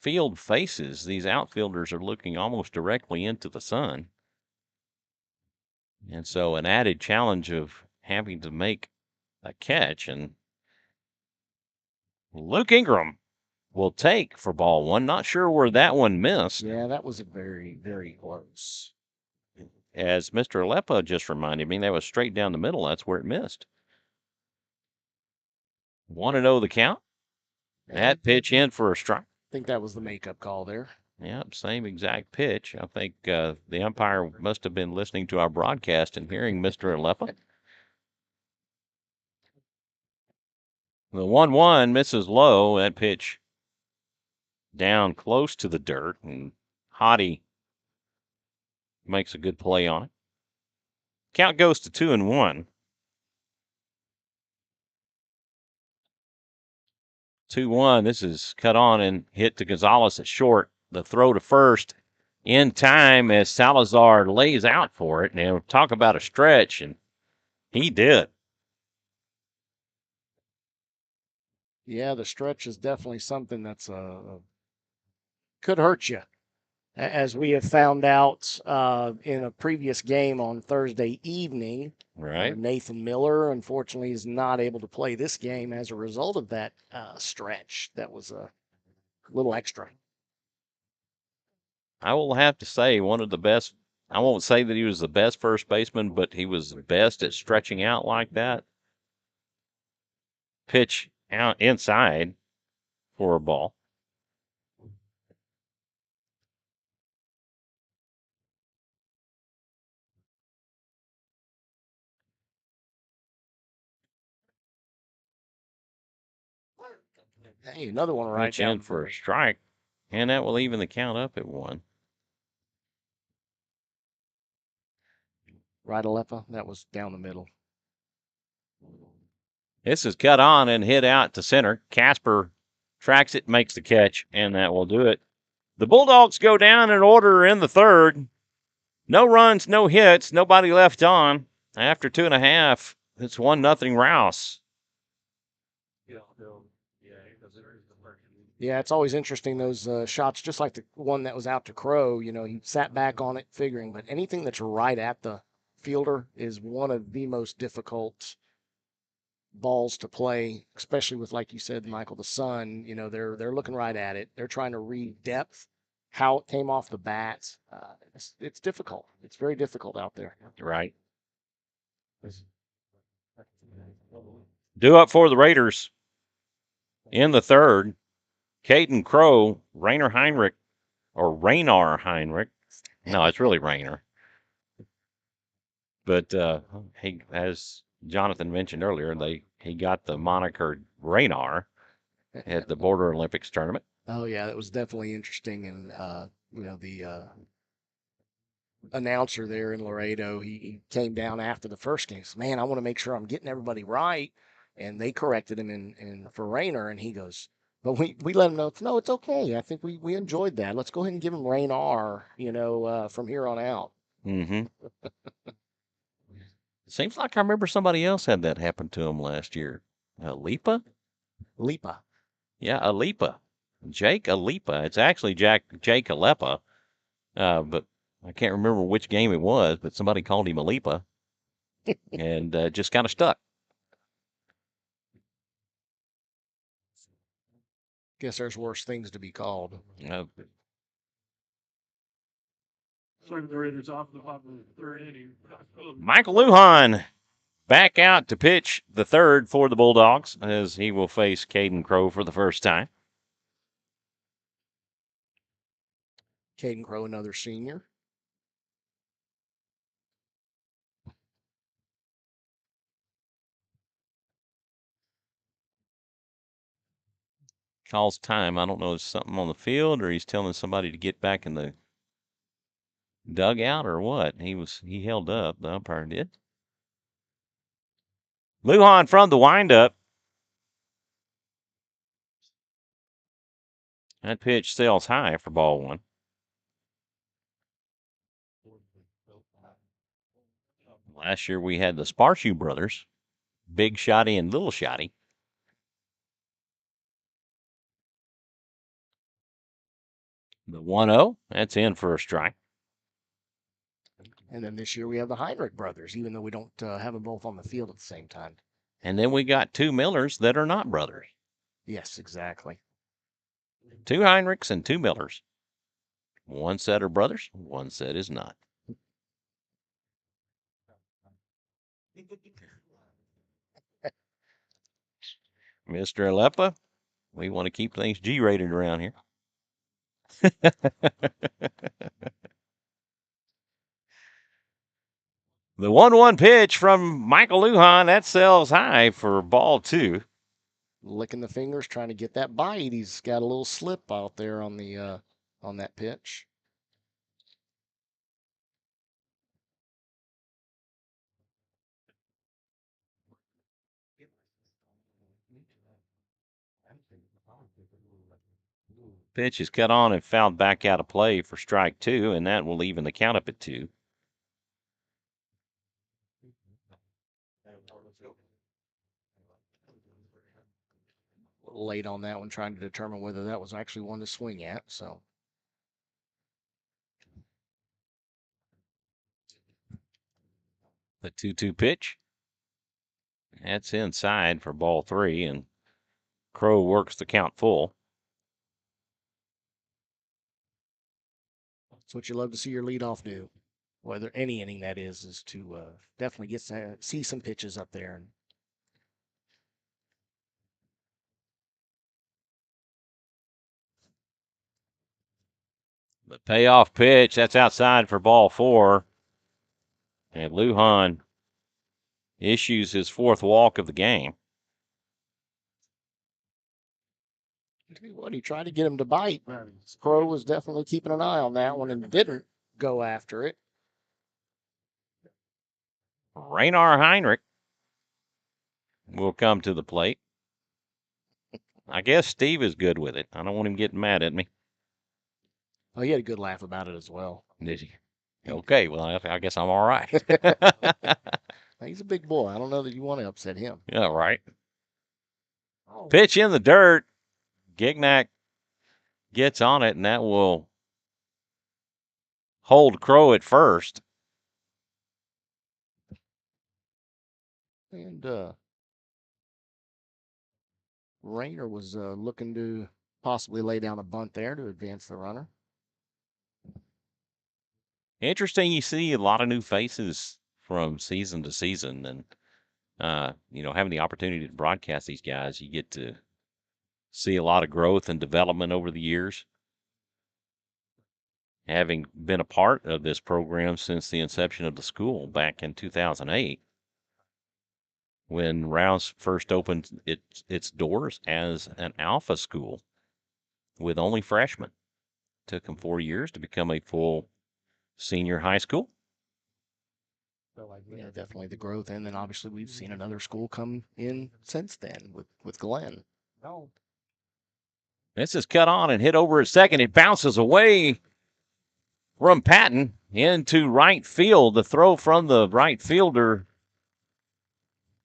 field faces, these outfielders are looking almost directly into the sun. And so an added challenge of having to make a catch. And Luke Ingram will take for ball 1. Not sure where that one missed. Yeah, that was very, very close. As Mr. Alepa just reminded me, that was straight down the middle. That's where it missed. 1-0 the count. That pitch in for a strike. I think that was the makeup call there. Yep, same exact pitch. I think the umpire must have been listening to our broadcast and hearing Mr. Alepa. The 1-1 misses low. That pitch down close to the dirt, and Hottie makes a good play on it. Count goes to 2-1. 2-1. This is cut on and hit to Gonzalez at short. The throw to first in time as Salazar lays out for it. Now, talk about a stretch, and he did. Yeah, the stretch is definitely something that's could hurt you, as we have found out in a previous game on Thursday evening. Right. Nathan Miller, unfortunately, is not able to play this game as a result of that stretch. That was a little extra. I will have to say one of the best. I won't say that he was the best first baseman, but he was the best at stretching out like that. Pitch out inside for a ball. Hey, another one right Pitch down in for a strike, and that will even the count up at 1. right Alepa. That was down the middle. This is cut on and hit out to center. Casper tracks it, makes the catch, and that will do it. The Bulldogs go down in order in the third. No runs, no hits, nobody left on. After 2.5, it's 1-0 Rouse. Yeah, it's always interesting, those shots, just like the one that was out to Crow. You know, he sat back on it figuring, but anything that's right at the fielder is one of the most difficult balls to play, especially with, like you said, Michael, the sun. You know, they're looking right at it. They're trying to read depth, how it came off the bat. It's difficult. It's very difficult out there. Right. Due up for the Raiders in the third. Caden Crow, Raynar Heinrich. No, it's really Raynar. But he, as Jonathan mentioned earlier, he got the moniker Raynar at the Border Olympics tournament. Oh yeah, that was definitely interesting, and you know, the announcer there in Laredo, he came down after the first game. Said, man, I want to make sure I'm getting everybody right, and they corrected him in for Raynar, and he goes, but we let him know, no, it's okay. I think we enjoyed that. Let's go ahead and give him Raynar, you know, from here on out. Mm-hmm. Seems like I remember somebody else had that happen to him last year. Alipa? Lipa. Yeah, Alipa. Jake Alipa. It's actually Jake Alepa, but I can't remember which game it was, but somebody called him Alipa and just kind of stuck. Guess there's worse things to be called. Sorry, the Raiders off the top of the third inning. Michael Lujan back out to pitch the third for the Bulldogs as he will face Caden Crow for the first time. Caden Crow, another senior. Calls time. I don't know if it's something on the field or he's telling somebody to get back in the dugout or what. He held up. The umpire did. Lujan from the windup. That pitch sails high for ball 1. Last year we had the Sparshoe brothers, Big Shotty and Little Shotty. The 1-0, that's in for a strike. And then this year we have the Heinrich brothers, even though we don't have them both on the field at the same time. And then we got 2 Millers that are not brothers. Yes, exactly. 2 Heinrichs and 2 Millers. One set are brothers, one set is not. Mr. Alepa, we want to keep things G-rated around here. The 1-1 pitch from Michael Lujan, that sails high for ball 2. Licking the fingers, trying to get that bite. He's got a little slip out there on the on that pitch. Pitch is cut on and fouled back out of play for strike 2, and that will even the count up at 2. A little late on that one, trying to determine whether that was actually one to swing at. So The 2-2 pitch. That's inside for ball 3, and Crow works the count full. that's what you love to see your leadoff do, whether any inning that is to definitely get to see some pitches up there. And The payoff pitch, that's outside for ball 4. And Lujan issues his 4th walk of the game. what, he tried to get him to bite. Crow was definitely keeping an eye on that one and didn't go after it. Raynar Heinrich will come to the plate. I guess Steve is good with it. I don't want him getting mad at me. Oh, he had a good laugh about it as well. Did he? Okay, well, I guess I'm all right. He's a big boy. I don't know that you want to upset him. Yeah, right. Pitch in the dirt. Gignac gets on it, and that will hold Crow at first. And Rayner was looking to possibly lay down a bunt there to advance the runner. Interesting, you see a lot of new faces from season to season, and having the opportunity to broadcast these guys, you get to see a lot of growth and development over the years. Having been a part of this program since the inception of the school back in 2008, when Rouse first opened its doors as an alpha school with only freshmen. Took them 4 years to become a full senior high school. Yeah, definitely the growth. And then obviously we've seen another school come in since then with Glenn. This is cut on and hit over at second. It bounces away from Patton into right field. The throw from the right fielder,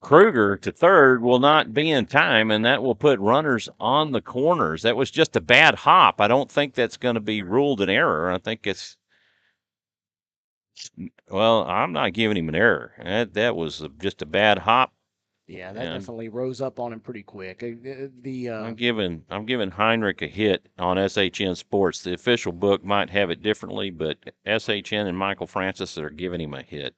Kruger, to third will not be in time, and that will put runners on the corners. That was just a bad hop. I don't think that's going to be ruled an error. I think it's, well, I'm not giving him an error. That was just a bad hop. Yeah, that definitely rose up on him pretty quick. I'm giving Heinrich a hit on SHN Sports. The official book might have it differently, but SHN and Michael Francis are giving him a hit.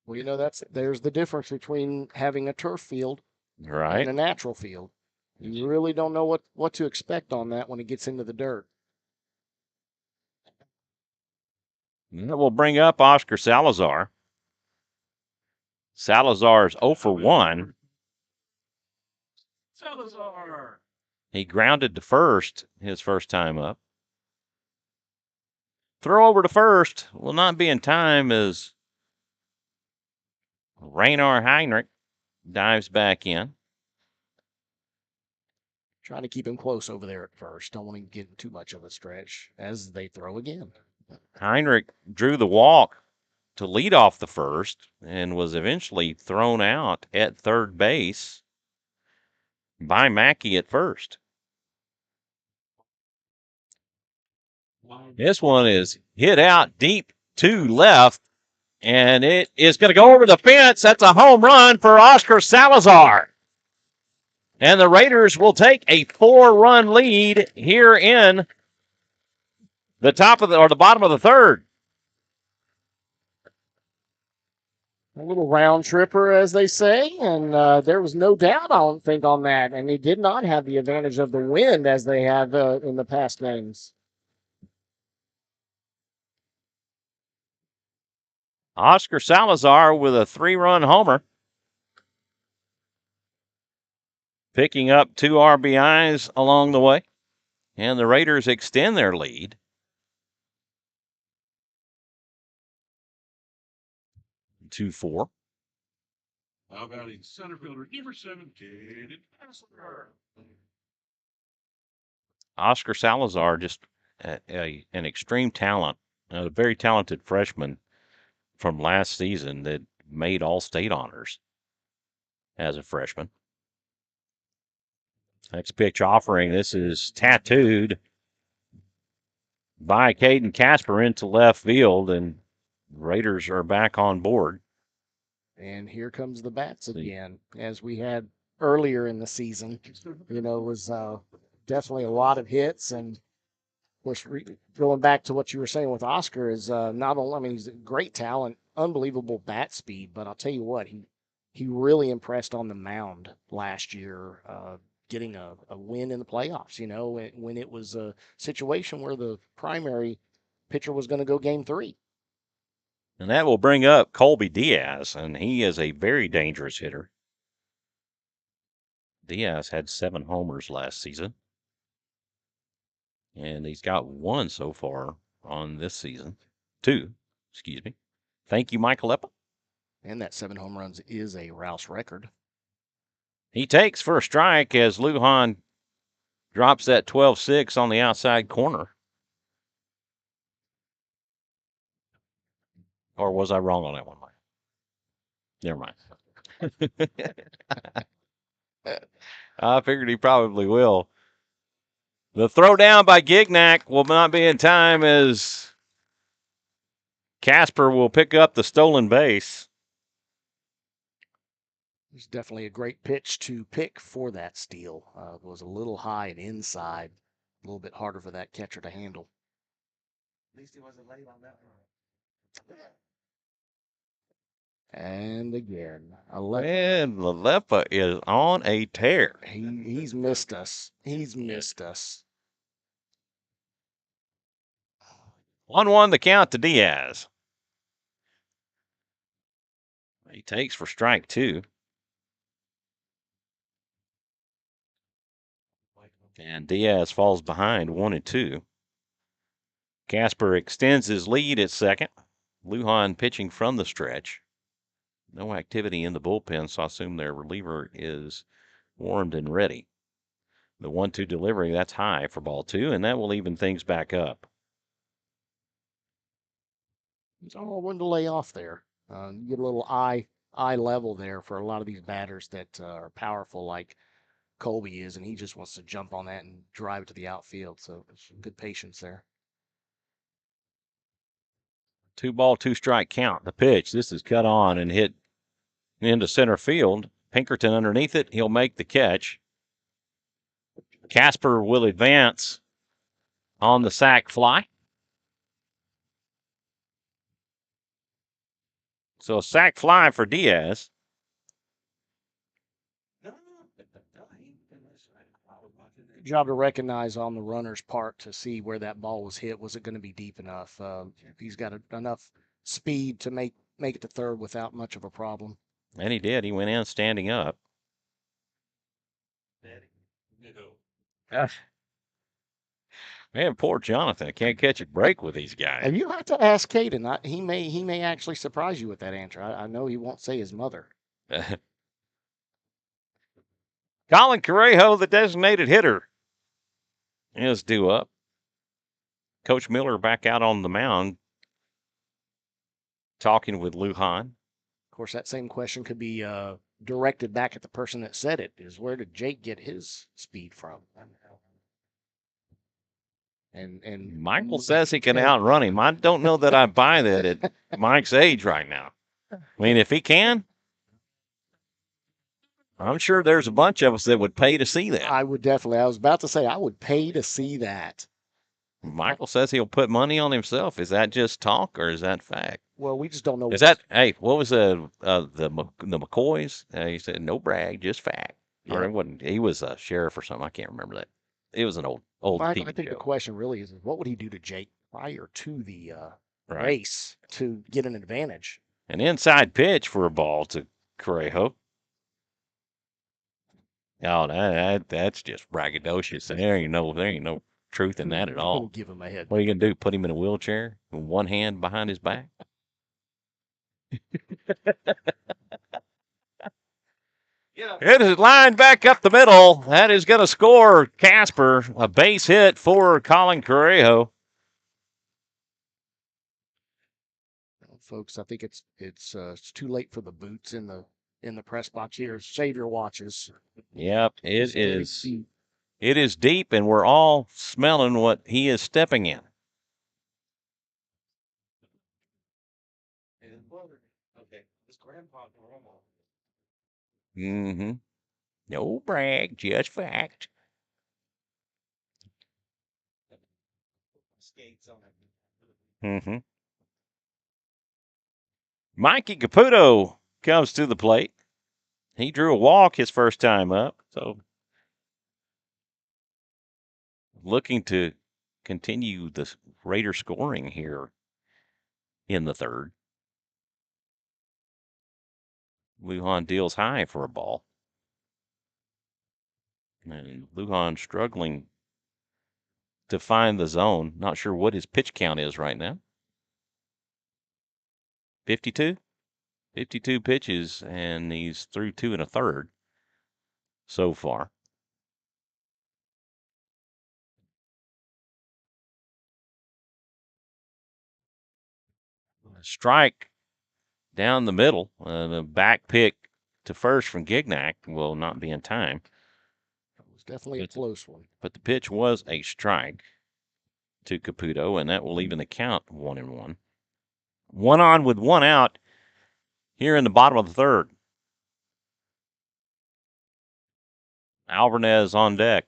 Well, there's the difference between having a turf field Right. and a natural field. You really don't know what to expect on that when it gets into the dirt. That will bring up Oscar Salazar. Salazar's 0 for 1. Salazar. He grounded to first his first time up. Throw over to first will not be in time as Raynar Heinrich dives back in. Trying to keep him close over there at first. Don't want to get too much of a stretch as they throw again. Heinrich drew the walk to lead off the first and was eventually thrown out at third base by Mackey at first. This one is hit out deep to left, and it is going to go over the fence. That's a home run for Oscar Salazar. And the Raiders will take a 4-run lead here in the bottom of the third. A little round tripper, as they say, and there was no doubt, I don't think, on that. And they did not have the advantage of the wind as they have in the past games. Oscar Salazar with a 3-run homer, picking up 2 RBIs along the way, and the Raiders extend their lead. To 4. How about in center fielder, number 7, Caden Casper. Oscar Salazar, just an extreme talent, a very talented freshman from last season that made all-state honors as a freshman. Next pitch offering. This is tattooed by Caden Casper into left field, and Raiders are back on board. And here comes the bats again, as we had earlier in the season. You know, it was definitely a lot of hits. And, of course, going back to what you were saying with Oscar is not only, I mean, he's a great talent, unbelievable bat speed, but I'll tell you what, he really impressed on the mound last year, getting a win in the playoffs, you know, when it was a situation where the primary pitcher was going to go game 3. And that will bring up Colby Diaz, and he is a very dangerous hitter. Diaz had 7 homers last season, and he's got 1 so far on this season. 2, excuse me. Thank you, Michael Eppa. And that 7 home runs is a Rouse record. He takes for a strike as Lujan drops that 12-6 on the outside corner. Or was I wrong on that one, Mike? Never mind. I figured he probably will. The throw down by Gignac will not be in time as Casper will pick up the stolen base. It's definitely a great pitch to pick for that steal. It was a little high and inside, a little bit harder for that catcher to handle. At least he wasn't late on that one. And again, And Lalepa is on a tear. He's missed us. He's missed us. 1-1 the count to Diaz. He takes for strike 2. And Diaz falls behind 1-2. Casper extends his lead at second. Lujan pitching from the stretch. No activity in the bullpen, so I assume their reliever is warmed and ready. The 1-2 delivery, that's high for ball 2, and that will even things back up. It's all one to lay off there. You get a little eye level there for a lot of these batters that are powerful like Colby is, and he just wants to jump on that and drive it to the outfield. So good patience there. 2-ball, 2-strike count. The pitch, this is cut on and hit into center field. Pinkerton underneath it. He'll make the catch. Casper will advance on the sac fly. So a sac fly for Diaz. Good job to recognize on the runner's part to see where that ball was hit. Was it going to be deep enough? He's got enough speed to make it to third without much of a problem. And he did. He went in standing up. Man, poor Jonathan. Can't catch a break with these guys. And you have to ask Caden. He may actually surprise you with that answer. I know he won't say his mother. Colin Correjo, the designated hitter, is due up. Coach Miller back out on the mound talking with Lujan. Of course, that same question could be directed back at the person that said it, is where did Jake get his speed from? And Michael says he can outrun him. I don't know that I buy that at Mike's age right now. I mean, if he can, I'm sure there's a bunch of us that would pay to see that. I would definitely. I was about to say I would pay to see that. Michael says he'll put money on himself. Is that just talk or is that fact? Well, we just don't know. Is that, hey, what was the McCoys? He said, no brag, just fact. Yeah. Or it wasn't, he was a sheriff or something. I can't remember that. It was an old Mike, TV I think show. the question really is what would he do to Jake prior to the Right. race to get an advantage? An inside pitch for a ball to Correjo. Oh, that's just braggadocious. There ain't no truth in that at all. Give him a head. What are you gonna do? Put him in a wheelchair with one hand behind his back? It is lined back up the middle. That is going to score Casper. A base hit for Colin Correjo. Well, folks, I think it's too late for the boots in the press box here. Save your watches. Yep, It's it very is. deep. It is deep, and we're all smelling what he is stepping in. Okay, this grandpa grandma. Mm-hmm. No brag, just fact. Skates on it. Mm-hmm. Mikey Caputo comes to the plate. He drew a walk his first time up, so looking to continue the Raider scoring here in the third. Lujan deals high for a ball. And Lujan struggling to find the zone. Not sure what his pitch count is right now. 52? 52 pitches, and he's through 2 1/3 so far. A strike down the middle. The back pick to first from Gignac will not be in time. It was definitely a close one. But the pitch was a strike to Caputo, and that will even the count 1-1. 1 on with 1 out here in the bottom of the third. Alvarez on deck.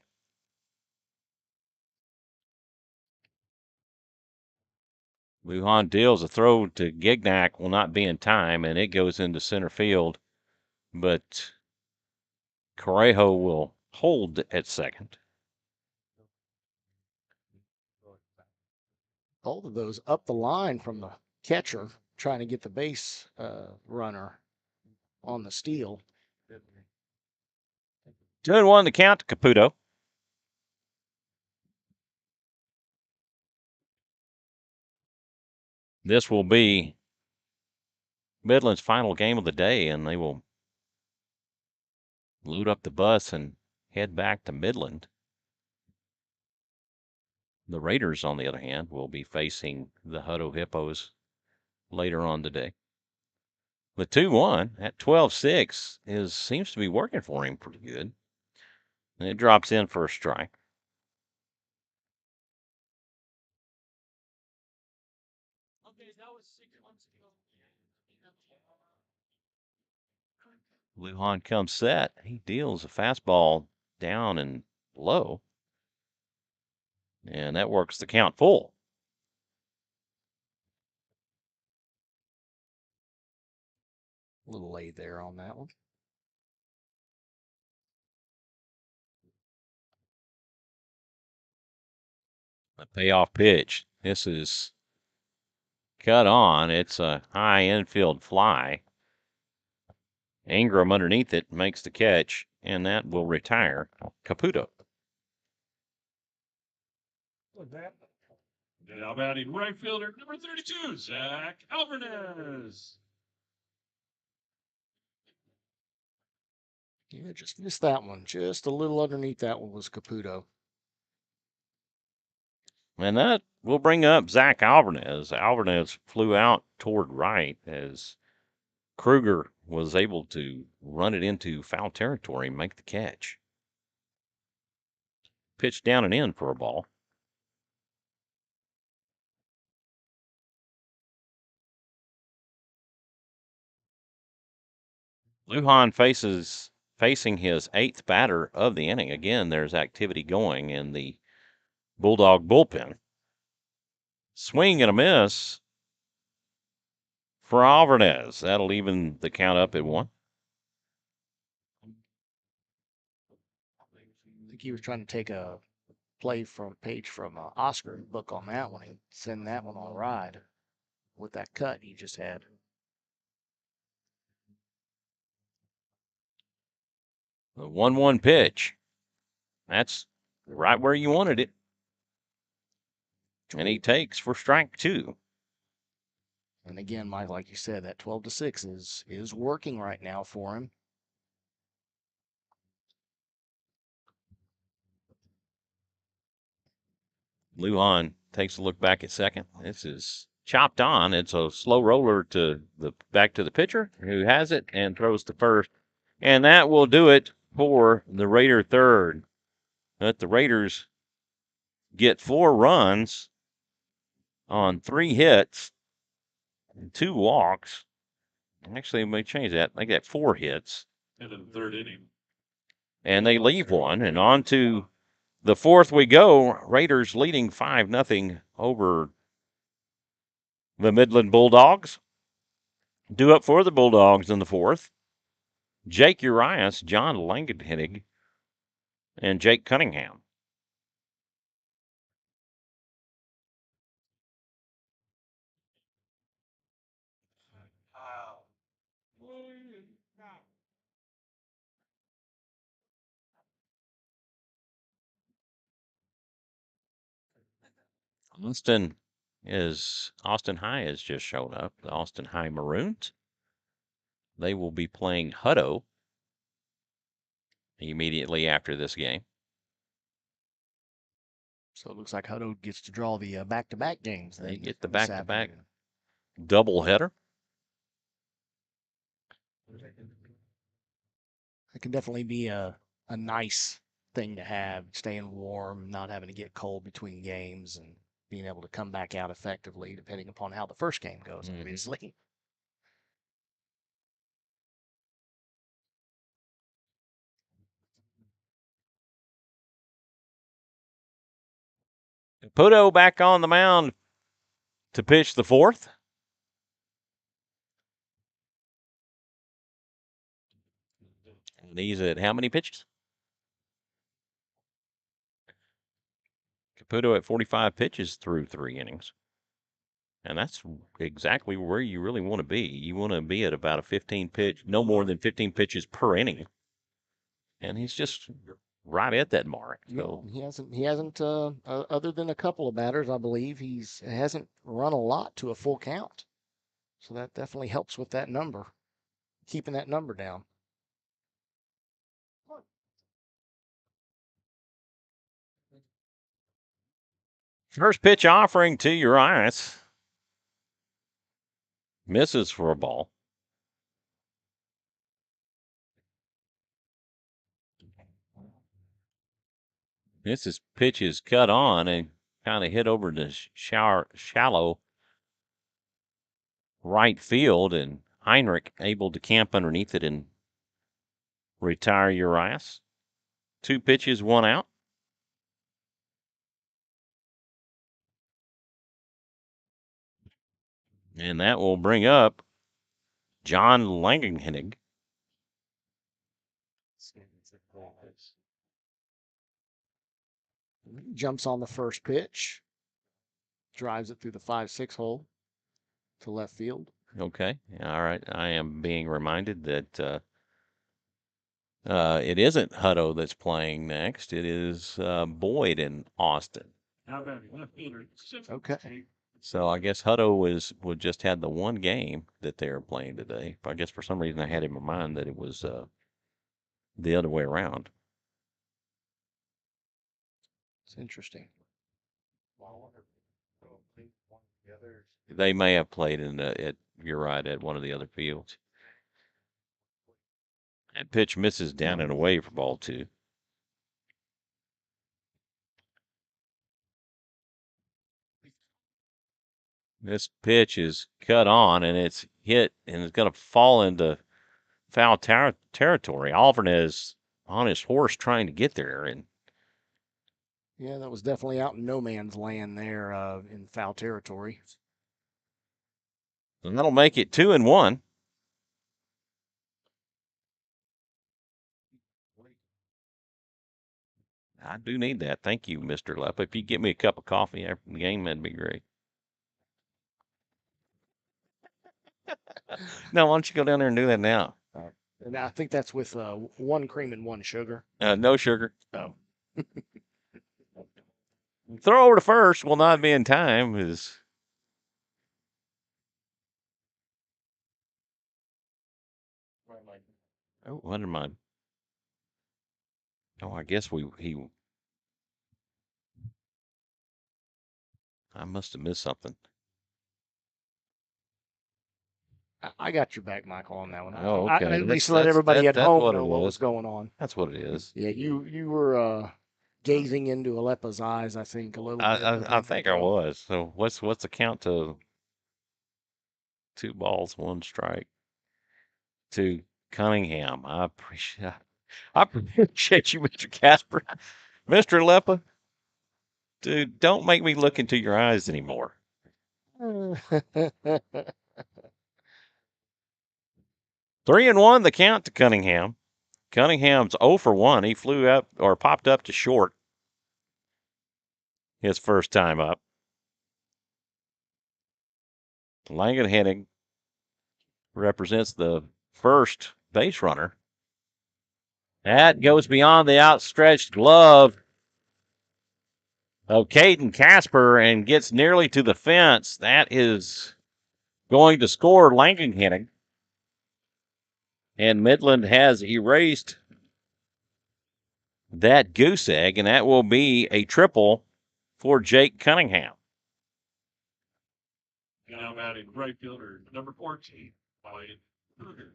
Lujan deals a throw to Gignac, will not be in time, and it goes into center field. But Correjo will hold at second. Both of those up the line from the catcher, trying to get the base runner on the steal. 2-1 the count to Caputo. This will be Midland's final game of the day, and they will load up the bus and head back to Midland. The Raiders, on the other hand, will be facing the Hutto Hippos later on today. The 2-1 at 12-6 seems to be working for him pretty good. And it drops in for a strike. Lujan comes set. He deals a fastball down and low. And that works the count full. A little late there on that one. A payoff pitch. This is cut on. It's a high infield fly. Ingram underneath it makes the catch, and that will retire Caputo. Now batting right fielder, number 32, Zach Alvarez. Yeah, just missed that one. Just a little underneath that one was Caputo. And that will bring up Zach Alvarez. Alvarez flew out toward right as Kruger was able to run it into foul territory and make the catch. Pitch down and in for a ball. Lujan facing his 8th batter of the inning. Again, there's activity going in the Bulldog bullpen. Swing and a miss for Alvarez. That'll even the count up at 1. I think he was trying to take a page from Oscar book on that one and send that one on a ride with that cut he just had. The 1-1 pitch. That's right where you wanted it. And he takes for strike 2. And again, Mike, like you said, that 12-6 is working right now for him. Lujan takes a look back at second. This is chopped on. It's a slow roller to the back to the pitcher who has it and throws to first. And that will do it for the Raider third. Let the Raiders get 4 runs on 3 hits and 2 walks. Actually, let me change that. They got 4 hits. And in the third inning. And they leave one. And on to the fourth we go. Raiders leading 5-0 over the Midland Bulldogs. Due up for the Bulldogs in the fourth. Jake Urias, John Langenhennig, and Jake Cunningham. Austin High has just shown up. The Austin High Maroons. They will be playing Hutto immediately after this game. So it looks like Hutto gets to draw the back-to-back games. They then get the this back-to-back afternoon. doubleheader. It can definitely be a nice thing to have, staying warm, not having to get cold between games, and being able to come back out effectively, depending upon how the first game goes, Mhm. obviously. Caputo back on the mound to pitch the fourth. And he's at how many pitches? Caputo at 45 pitches through 3 innings. And that's exactly where you really want to be. You want to be at about a 15 pitch, no more than 15 pitches per inning. And he's just right at that mark. So He hasn't other than a couple of batters, I believe, he hasn't run a lot to a full count. So that definitely helps with that number, keeping that number down. first pitch offering to Urias. Misses for a ball. This pitch is cut on and kind of hit over the shallow right field, and Heinrich able to camp underneath it and retire Urias. 2 pitches, 1 out. And that will bring up John Langenhennig. Jumps on the first pitch, drives it through the 5-6 hole to left field. Okay. All right. I am being reminded that it isn't Hutto that's playing next. It is Boyd in Austin. How about left fielder? Okay. So I guess Hutto would just had the one game that they were playing today. I guess for some reason I had in my mind that it was the other way around. It's interesting. They may have played you're right, at one of the other fields. That pitch misses down and away for ball 2. This pitch is cut on and it's hit and it's going to fall into foul territory. Alvarez on his horse trying to get there, and Yeah, that was definitely out in no man's land there in foul territory. that'll make it 2-1. I do need that. Thank you, Mr. Lepp. If you get me a cup of coffee after the game, that'd be great. No, why don't you go down there and do that now? And I think that's with 1 cream and 1 sugar. No sugar. Oh. Throw over to first will not be in time. Oh, what am I? Oh, I guess he I must have missed something. I got your back, Michael, on that one. Oh, I okay. at least let everybody at that's home what know it what is. was going on. That's what it is. Yeah, you were gazing into Aleppa's eyes, I think, a little bit. I think I was. So what's the count to 2 balls, 1 strike to Cunningham? I appreciate you, Mr. Casper. Mr. Aleppa, dude, don't make me look into your eyes anymore. 3-1 the count to Cunningham. Cunningham's 0 for 1. He flew up or popped up to short his first time up. Langenhennig represents the first base runner. That goes beyond the outstretched glove of Caden Casper and gets nearly to the fence. That is going to score Langenhennig. And Midland has erased that goose egg, and that will be a triple for Jake Cunningham. Now batting right fielder number 14, Wyatt Kruger.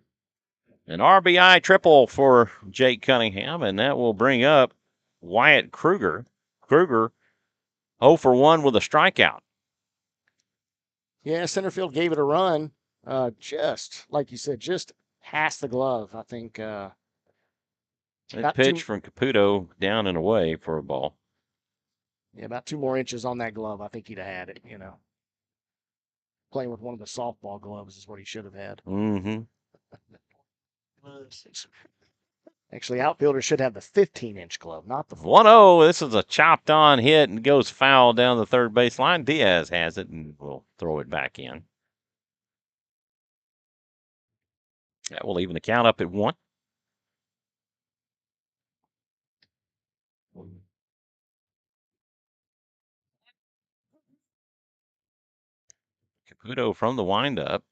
An RBI triple for Jake Cunningham, and that will bring up Wyatt Kruger. Kruger 0 for 1 with a strikeout. Yeah, center field gave it a run. Just like you said, just past the glove. I think. That About pitch two- from Caputo down and away for a ball. Yeah, about 2 more inches on that glove. I think he'd have had it. Playing with one of the softball gloves is what he should have had. Mm-hmm. Actually, outfielders should have the 15-inch glove, not the 1-0. This is a chopped on hit and goes foul down the third base line. Diaz has it and will throw it back in. That will even the count up at 1. Caputo from the windup.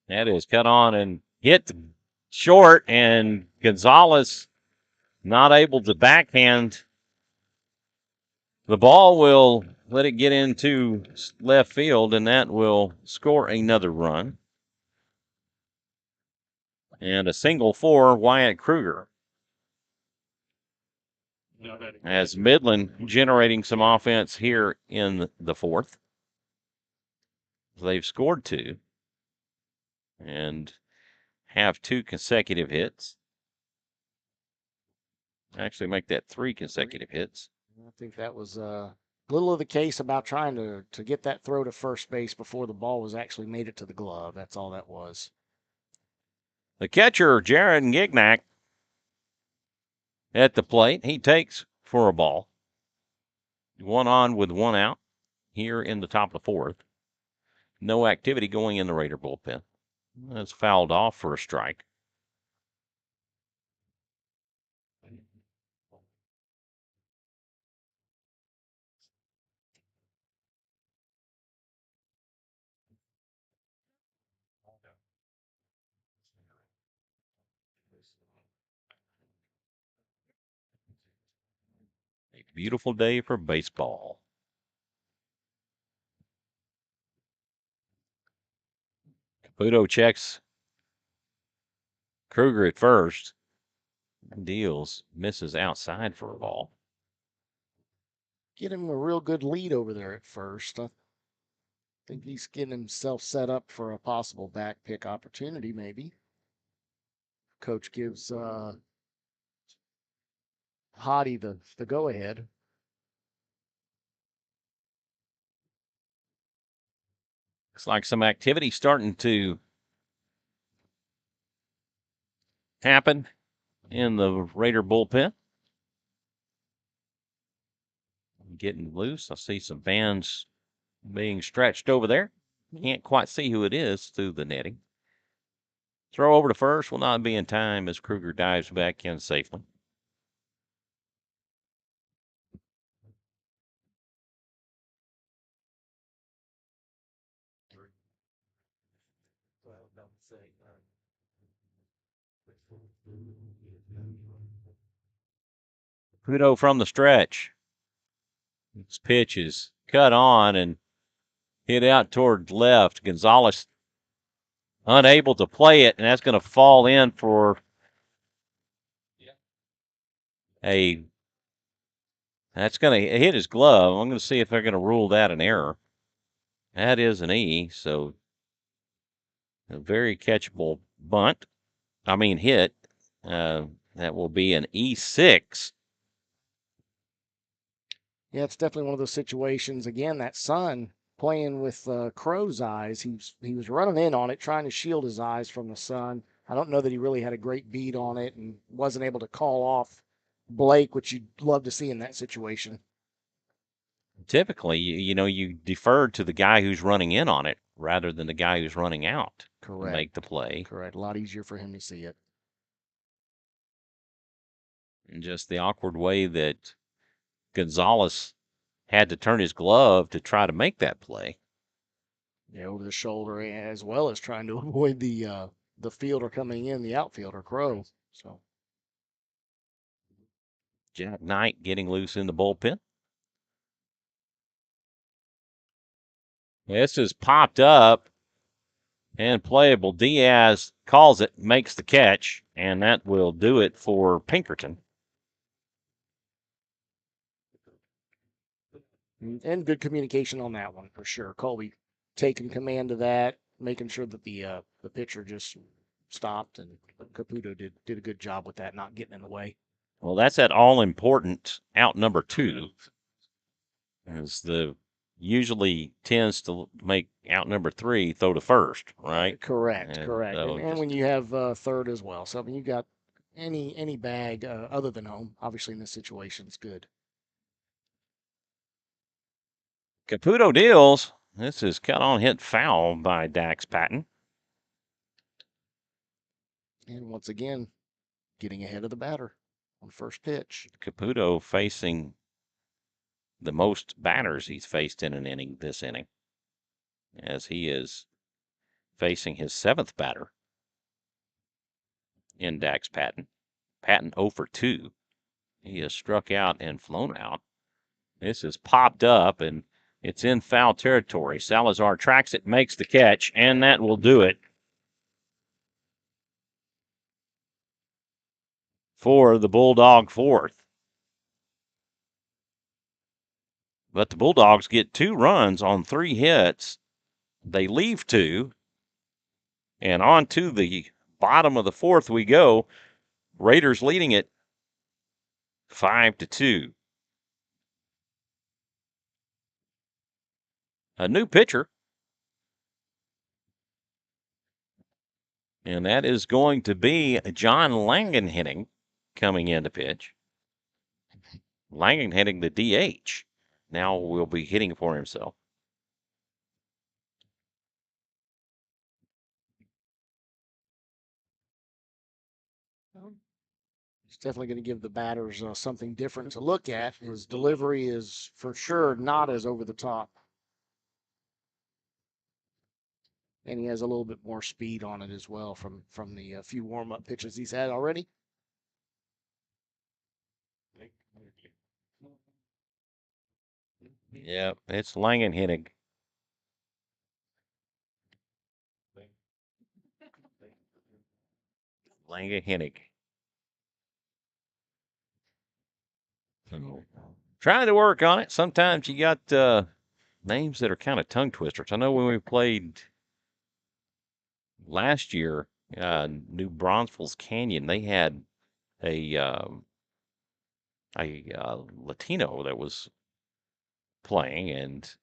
That is cut on and hit short, and Gonzalez not able to backhand. The ball will let it get into left field, and that will score another run. And a single for Wyatt Kruger. As Midland generating some offense here in the 4th. They've scored 2 and have 2 consecutive hits. Actually make that 3 consecutive hits. I think that was a little of the case about trying to get that throw to first base before the ball was actually made it to the glove. That's all that was. The catcher, Jaron Gignac, at the plate. He takes for a ball. 1 on with 1 out here in the top of the 4th. No activity going in the Raider bullpen. That's fouled off for a strike. A beautiful day for baseball. Caputo checks Kruger at first. Deals, misses outside for a ball. Get him a real good lead over there at first. I think he's getting himself set up for a possible back pick opportunity, maybe. Coach gives Hottie the go ahead. Looks like some activity starting to happen in the Raider bullpen. Getting loose. I see some bands being stretched over there. Can't quite see who it is through the netting. Throw over to first will not be in time as Kruger dives back in safely. Caputo from the stretch. This pitch is cut on and hit out toward left. Gonzalez unable to play it, and that's going to fall in for that's going to hit his glove. I'm going to see if they're going to rule that an error. That is an E, so a very catchable hit. That will be an E6. Yeah, it's definitely one of those situations. Again, that sun playing with Crow's eyes. He was running in on it, trying to shield his eyes from the sun. I don't know that he really had a great beat on it and wasn't able to call off Blake, which you'd love to see in that situation. Typically, you defer to the guy who's running in on it rather than the guy who's running out to make the play. Correct. A lot easier for him to see it. And just the awkward way that Gonzalez had to turn his glove to try to make that play. Yeah, over the shoulder, as well as trying to avoid the fielder coming in, the outfielder, Crow. So Jack Knight getting loose in the bullpen. This is popped up and playable. Diaz calls it, makes the catch, and that will do it for Pinkerton. And good communication on that one for sure. Colby taking command of that, making sure that the pitcher just stopped, and Caputo did a good job with that, not getting in the way. Well, that's that all-important out number 2. As the usually tends to make out number 3 throw to first, right? Correct. So and when you have third as well. So, I mean, you got any bag other than home, obviously in this situation, it's good. Caputo deals. This is cut on hit foul by Dax Patton. And once again, getting ahead of the batter on first pitch. Caputo facing the most batters he's faced in an inning this inning, as he is facing his 7th batter in Dax Patton. Patton 0 for 2. He has struck out and flown out. This is popped up, and it's in foul territory. Salazar tracks it, makes the catch, and that will do it for the Bulldog 4th. But the Bulldogs get 2 runs on 3 hits. They leave 2, and on to the bottom of the 4th we go. Raiders leading it 5-2. A new pitcher, and that is going to be John Langenhenning coming in to pitch. Langenhenning, the DH, now will be hitting for himself. He's definitely going to give the batters something different to look at. His delivery is for sure not as over the top. And he has a little bit more speed on it as well from the few warm-up pitches he's had already. Yeah, it's Langenhenning. Langenhenning. Trying to work on it. Sometimes you got names that are kind of tongue twisters. I know when we played last year, New Braunfels Canyon, they had a Latino that was playing, and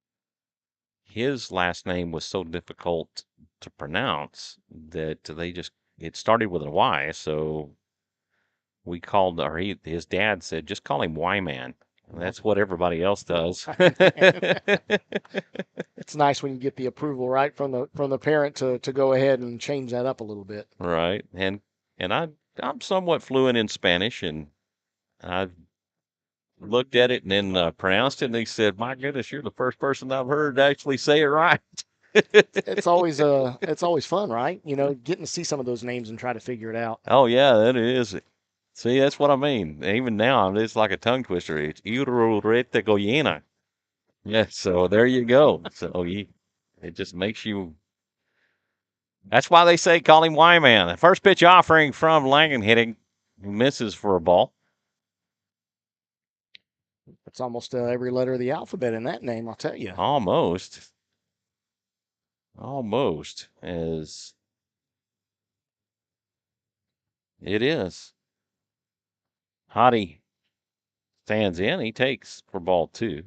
his last name was so difficult to pronounce that it started with a Y, so we called, or his dad said, just call him Y-Man. That's what everybody else does. It's nice when you get the approval right from the parent to go ahead and change that up a little bit. Right, and I'm somewhat fluent in Spanish, and I've looked at it and then pronounced it, and he said, "My goodness, you're the first person I've heard to actually say it right." It's always fun, right? Getting to see some of those names and try to figure it out. Oh yeah, that is. See, that's what I mean. Even now, it's like a tongue twister. It's Irurete Goyena. Yeah, so there you go. So it just makes you. That's why they say call him Y-Man. The first pitch offering from Langen hitting, misses for a ball. It's almost every letter of the alphabet in that name, I'll tell you. Almost as it is. Hottie stands in. He takes for ball 2.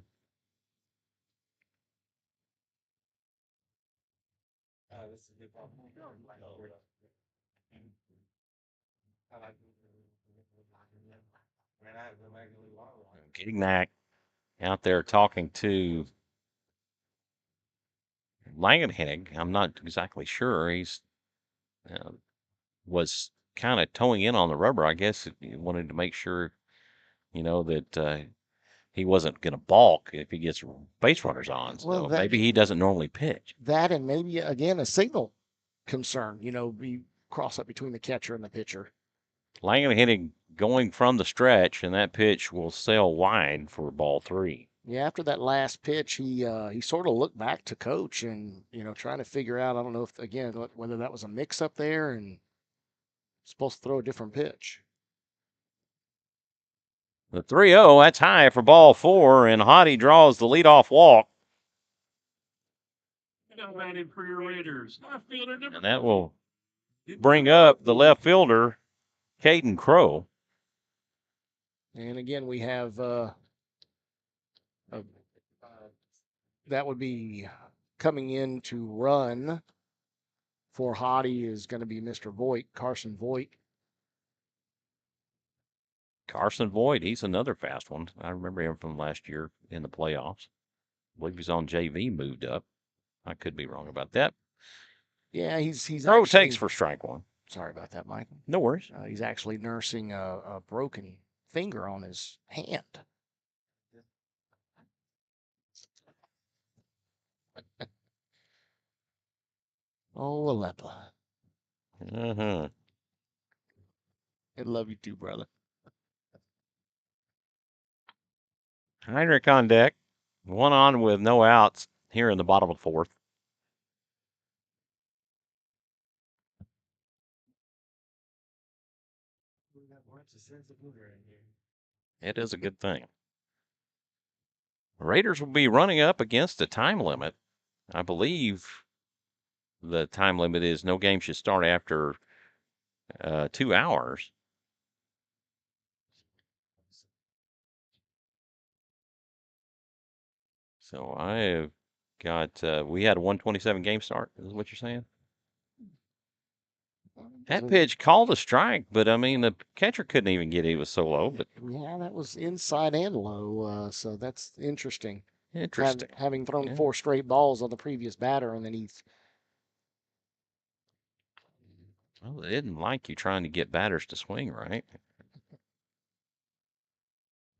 Gignac out there talking to Langenhennig. I'm not exactly sure. He's was kind of towing in on the rubber. I guess he wanted to make sure, that he wasn't going to balk if he gets base runners on. So Well, maybe he doesn't normally pitch. That and maybe, again, a signal concern, be cross up between the catcher and the pitcher. Langenhennig going from the stretch, and that pitch will sail wide for ball 3. Yeah, after that last pitch, he sort of looked back to coach and trying to figure out. I don't know if again whether that was a mix up there and supposed to throw a different pitch. The 3-0, that's high for ball 4, and Hottie draws the leadoff walk. Now batting for your Raiders. Left fielder number And that will bring up the left fielder, Caden Crow. And again, we have that would be coming in to run for Hottie is going to be Mr. Voigt, Carson Voigt. Carson Voigt, he's another fast one. I remember him from last year in the playoffs. I believe he's on JV, moved up. I could be wrong about that. Yeah, he's Crow actually, takes for strike 1. Sorry about that, Michael. No worries. He's actually nursing a broken finger on his hand. Oh, Aleppa. Uh-huh. I love you too, brother. Heinrich on deck. 1 on with no outs here in the bottom of the 4th. It is a good thing. Raiders will be running up against a time limit. I believe the time limit is no game should start after 2 hours. So I have got, we had a 127 game start, is what you're saying? That pitch called a strike, but I mean, the catcher couldn't even get it. It was so low. But Yeah, that was inside and low. So that's interesting. interesting. Having thrown Yeah. 4 straight balls on the previous batter, and then he's. Well, they didn't like you trying to get batters to swing, right?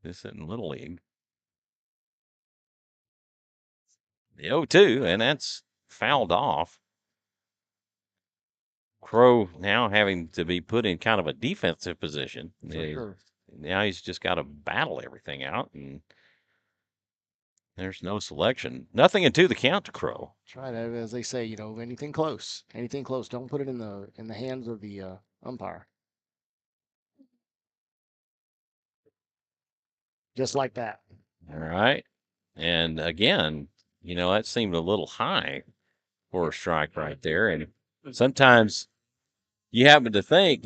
This isn't Little League. The 0-2, and that's fouled off. Crow now having to be put in kind of a defensive position. Sure. Now he's just got to battle everything out, and there's no selection. Nothing into the count to Crow. Try to, as they say, anything close. Anything close. Don't put it in the hands of the umpire. Just like that. All right. And again, that seemed a little high for a strike right there. And sometimes you happen to think,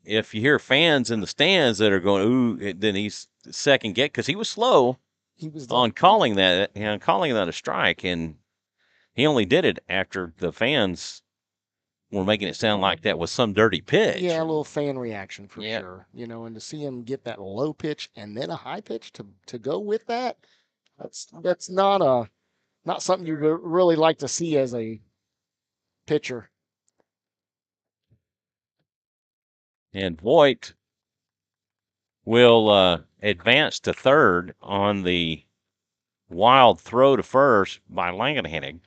if you hear fans in the stands that are going, ooh, then he's second get because he was slow on calling that, a strike, and he only did it after the fans were making it sound like that was some dirty pitch. Yeah, a little fan reaction for sure. And to see him get that low pitch and then a high pitch to go with that, that's not something you really like to see as a pitcher. And Voigt will advance to third on the wild throw to first by Langenhennig.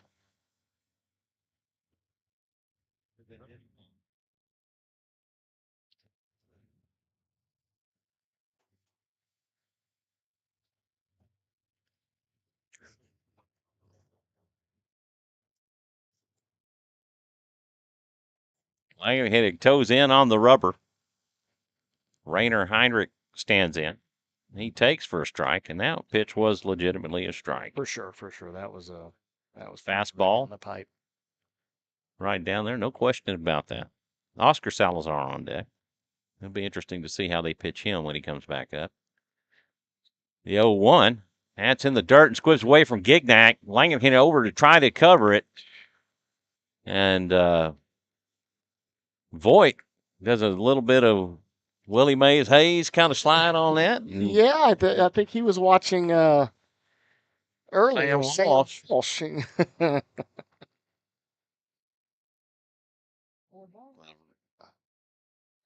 Langenhennig toes in on the rubber. Rainer Heinrich stands in. He takes for a strike, and that pitch was legitimately a strike. For sure. That was Fastball. on the pipe. Right down there, no question about that. Oscar Salazar on deck. It'll be interesting to see how they pitch him when he comes back up. The 0-1. That's in the dirt and squibs away from Gignac. Langenhennig over to try to cover it. And Voigt does a little bit of Willie Mays Hayes kind of slide on that. Yeah, I think he was watching earlier. Sam Walsh.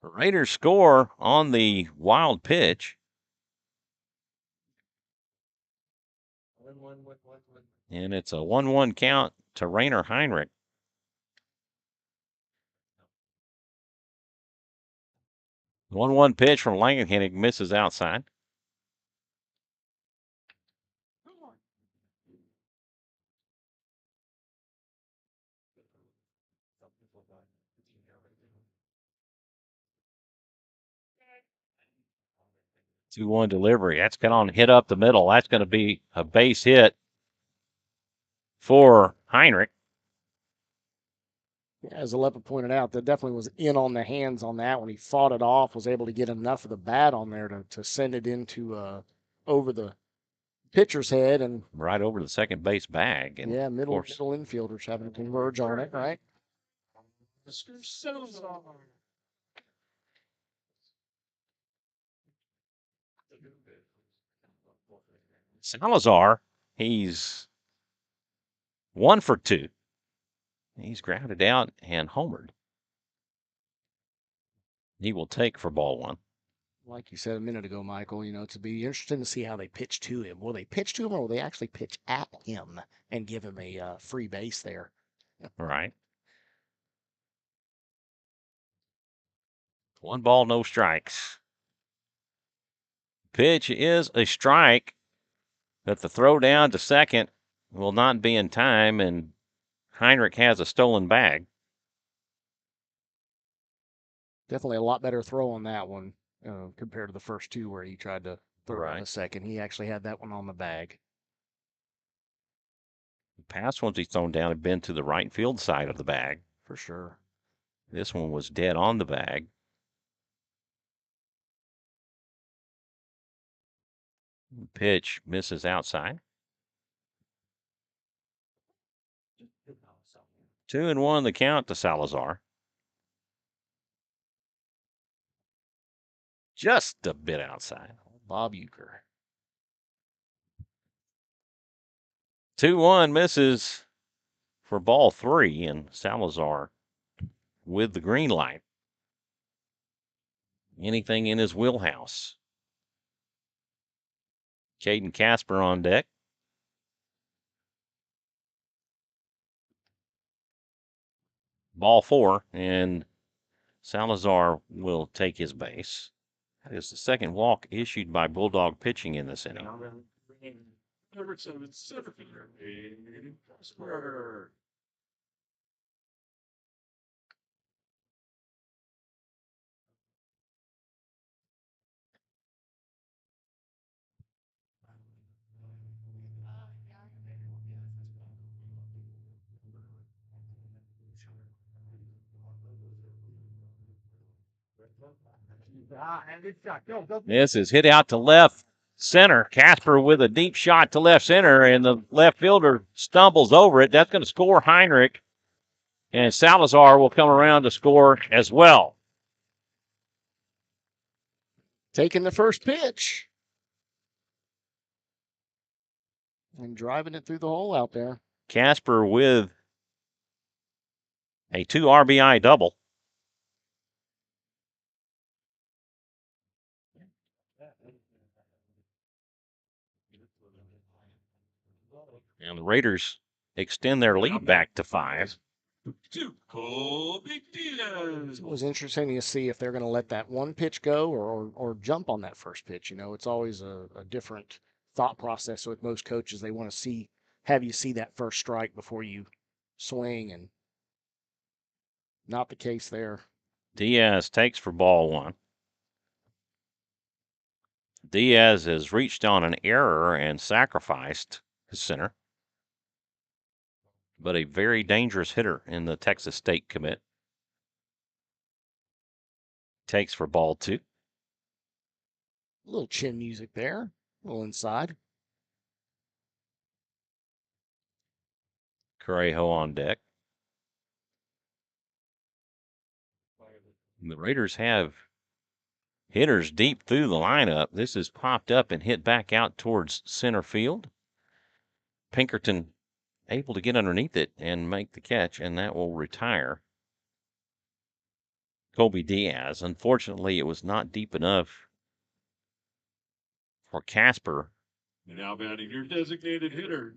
The Raiders score on the wild pitch. And it's a 1-1 count to Rainer Heinrich. The 1-1 pitch from Langenhennig misses outside. Two-one delivery. That's going to hit up the middle. That's going to be a base hit for Heinrich. As Alepa pointed out, that definitely was in on the hands on that when he fought it off, was able to get enough of the bat on there to send it into over the pitcher's head and right over the second base bag. And yeah, middle infielders having to converge on it, right? Salazar, he's 1 for 2. He's grounded out and homered. He will take for ball 1. Like you said a minute ago, Michael, it's be interesting to see how they pitch to him. Will they pitch to him or will they actually pitch at him and give him a free base there? Right. 1 ball, no strikes. Pitch is a strike, but the throw down to second will not be in time, and Heinrich has a stolen bag. Definitely a lot better throw on that one compared to the first two where he tried to throw on the second. He actually had that one on the bag. The past ones he's thrown down have been to the right field side of the bag. For sure. This one was dead on the bag. Pitch misses outside. 2-1 the count to Salazar. Just a bit outside. Bob Euchre. 2-1 misses for ball 3, and Salazar with the green light. Anything in his wheelhouse. Caden Casper on deck. Ball 4, and Salazar will take his base. That is the second walk issued by Bulldog pitching in this inning. Number 7, center fielder, Caden Casper. This is hit out to left center. Casper with a deep shot to left center, and the left fielder stumbles over it. That's going to score Heinrich, and Salazar will come around to score as well. Taking the first pitch. And driving it through the hole out there. Casper with a 2 RBI double. And the Raiders extend their lead back to 5. To Colby Diaz. It was interesting to see if they're going to let that one pitch go or jump on that first pitch. It's always a different thought process with most coaches. They want to have you see that first strike before you swing. And Not the case there. Diaz takes for ball one. Diaz has reached on an error and sacrificed his center, but a very dangerous hitter in the Texas State commit. Takes for ball two. A little chin music there. A little inside. Correjo on deck. The Raiders have hitters deep through the lineup. This is popped up and hit back out towards center field. Pinkerton able to get underneath it and make the catch, and that will retire Colby Diaz. Unfortunately, it was not deep enough for Casper And now batting your designated hitter.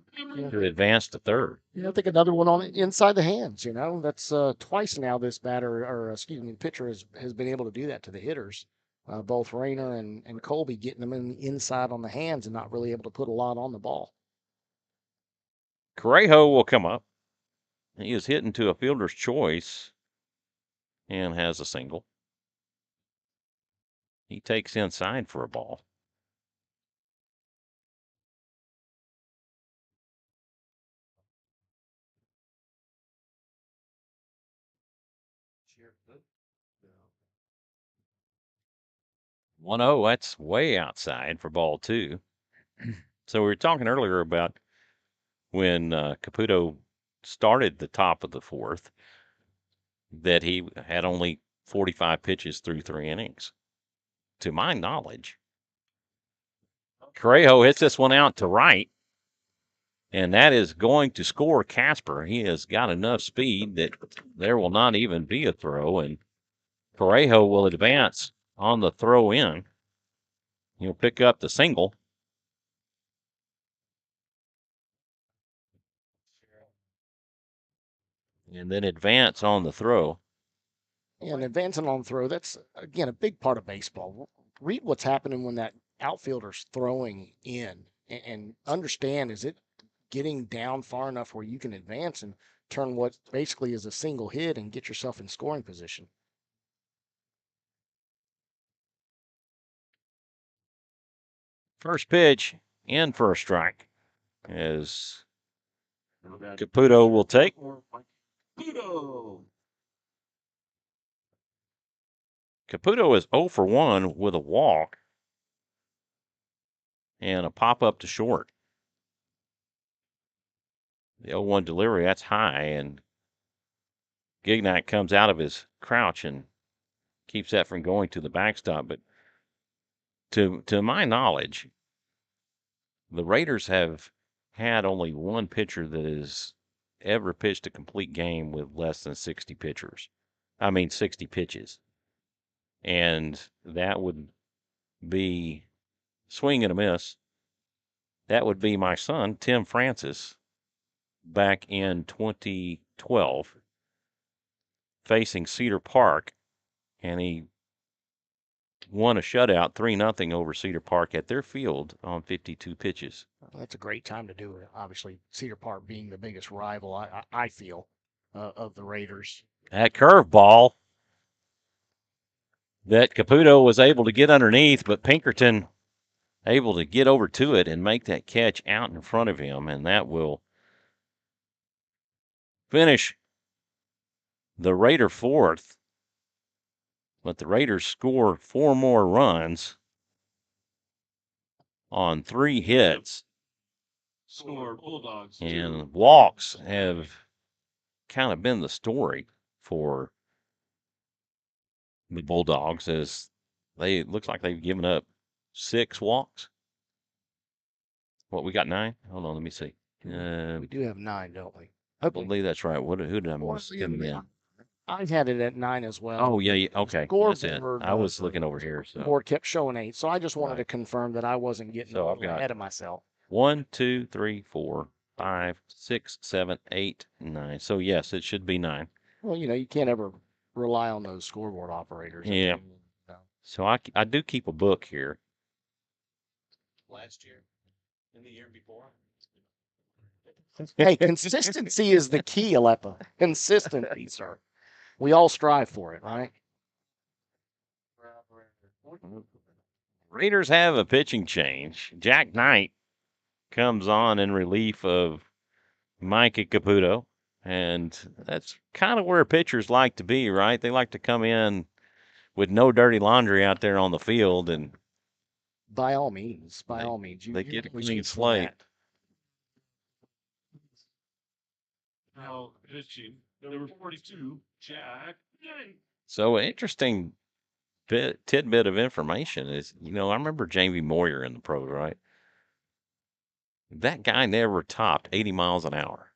to advance to third. I think another one on inside the hands. That's twice now this pitcher has been able to do that to the hitters. Both Rayner and Colby getting them in the inside on the hands and not really able to put a lot on the ball. Correjo will come up. He is hitting to a fielder's choice and has a single. He takes inside for a ball. Cheer. Good. 1-0, that's way outside for ball two. So we were talking earlier about when Caputo started the top of the fourth, that he had only 45 pitches through 3 innings. To my knowledge, Correjo hits this one out to right, and that is going to score Casper. He has got enough speed that there will not even be a throw, and Correjo will advance on the throw in. He'll pick up the single. And then advance on the throw. And advancing on throw, that's, again, a big part of baseball. Read what's happening when that outfielder's throwing in and understand, is it getting down far enough where you can advance and turn what basically is a single hit and get yourself in scoring position. First pitch in for a strike as Caputo will take. Caputo is 0 for 1 with a walk and a pop-up to short. The 0-1 delivery, that's high, and Gignac comes out of his crouch and keeps that from going to the backstop. But to my knowledge, the Raiders have had only one pitcher that has ever pitched a complete game with less than 60 pitches. And that would be swing and a miss. That would be my son, Tim Francis, back in 2012, facing Cedar Park, and he won a shutout 3-0 over Cedar Park at their field on 52 pitches. That's a great time to do it. Obviously, Cedar Park being the biggest rival, I feel, of the Raiders. That curveball that Caputo was able to get underneath, but Pinkerton able to get over to it and make that catch out in front of him, and that will finish the Raider fourth. But the Raiders score 4 more runs on 3 hits. Score Bulldogs. And walks have kind of been the story for the Bulldogs, as it looks like they've given up 6 walks. What, we got 9? Hold on, let me see. We do have 9, don't we? I believe that's right. Who did I miss? I had it at 9 as well. Oh, yeah, okay. That's it. I was looking over here. So board kept showing 8, so I just wanted to confirm that I wasn't getting So I've got ahead of myself. 1, 2, 3, 4, 5, 6, 7, 8, 9. So yes, it should be 9. Well, you can't ever rely on those scoreboard operators. Yeah. So I do keep a book here. Last year. And the year before. Hey, consistency is the key, Alepa. Consistency, sir. We all strive for it, right? Raiders have a pitching change. Jack Knight comes on in relief of Micah Caputo, and that's kind of where pitchers like to be, right? They like to come in with no dirty laundry out there on the field, and By all means, They- you they get a we clean should see slate. that. Now pitching number 42, Jack Gignac. so an interesting tidbit of information is, I remember Jamie Moyer in the pros, right? That guy never topped 80 miles an hour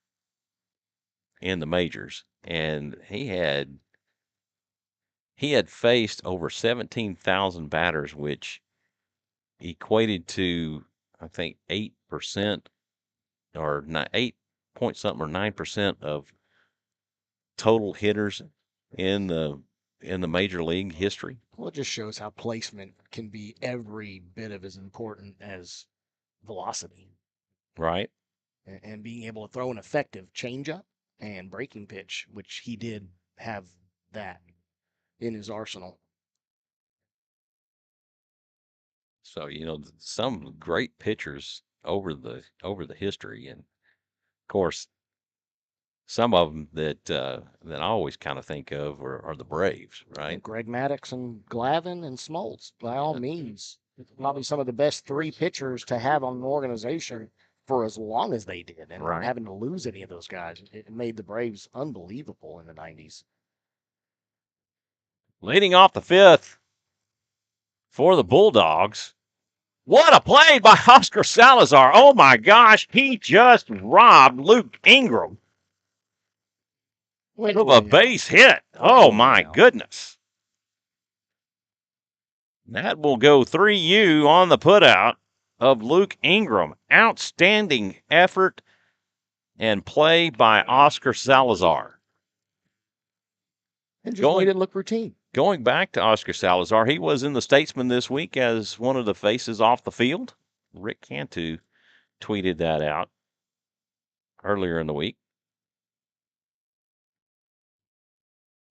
in the majors, and he had faced over 17,000 batters, which equated to, I think, 8% or 8 point something or 9% of total hitters in the major league history. Well, it just shows how placement can be every bit of as important as velocity. Right. And being able to throw an effective changeup and breaking pitch, which he did have that in his arsenal. So, some great pitchers over the history, and of course, some of them that I always kind of think of are the Braves, right? Greg Maddux and Glavine and Smoltz, by all means, probably some of the best three pitchers to have on an organization for as long as they did, and Right. not having to lose any of those guys. It made the Braves unbelievable in the 90s. Leading off the fifth for the Bulldogs. What a play by Oscar Salazar. Oh my gosh, he just robbed Luke Ingram of a base hit. Oh my goodness. That will go 3U on the putout of Luke Ingram. Outstanding effort and play by Oscar Salazar. And just made it look routine. Going back to Oscar Salazar, he was in the Statesman this week as one of the faces off the field. Rick Cantu tweeted that out earlier in the week.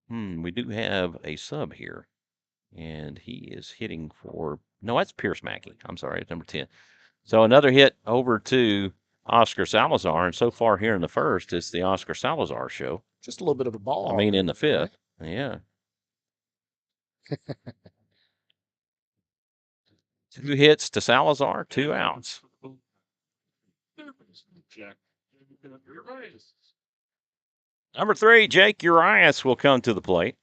We do have a sub here, and he is hitting for, no, that's Pierce Mackey. I'm sorry, it's number 10. So another hit over to Oscar Salazar, and so far here in the first, it's the Oscar Salazar show. Just a little bit of a ball. I mean, in the fifth. Right? Yeah. 2 hits to Salazar, 2 outs. Jack Urias. Number 3, Jake Urias will come to the plate.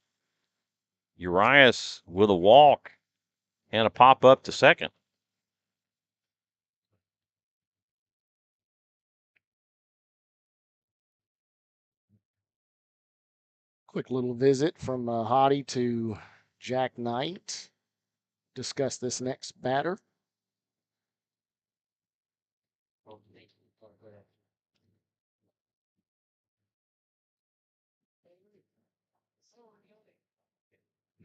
Urias with a walk and a pop up to second. Quick little visit from Hottie to Jack Knight. Discuss this next batter.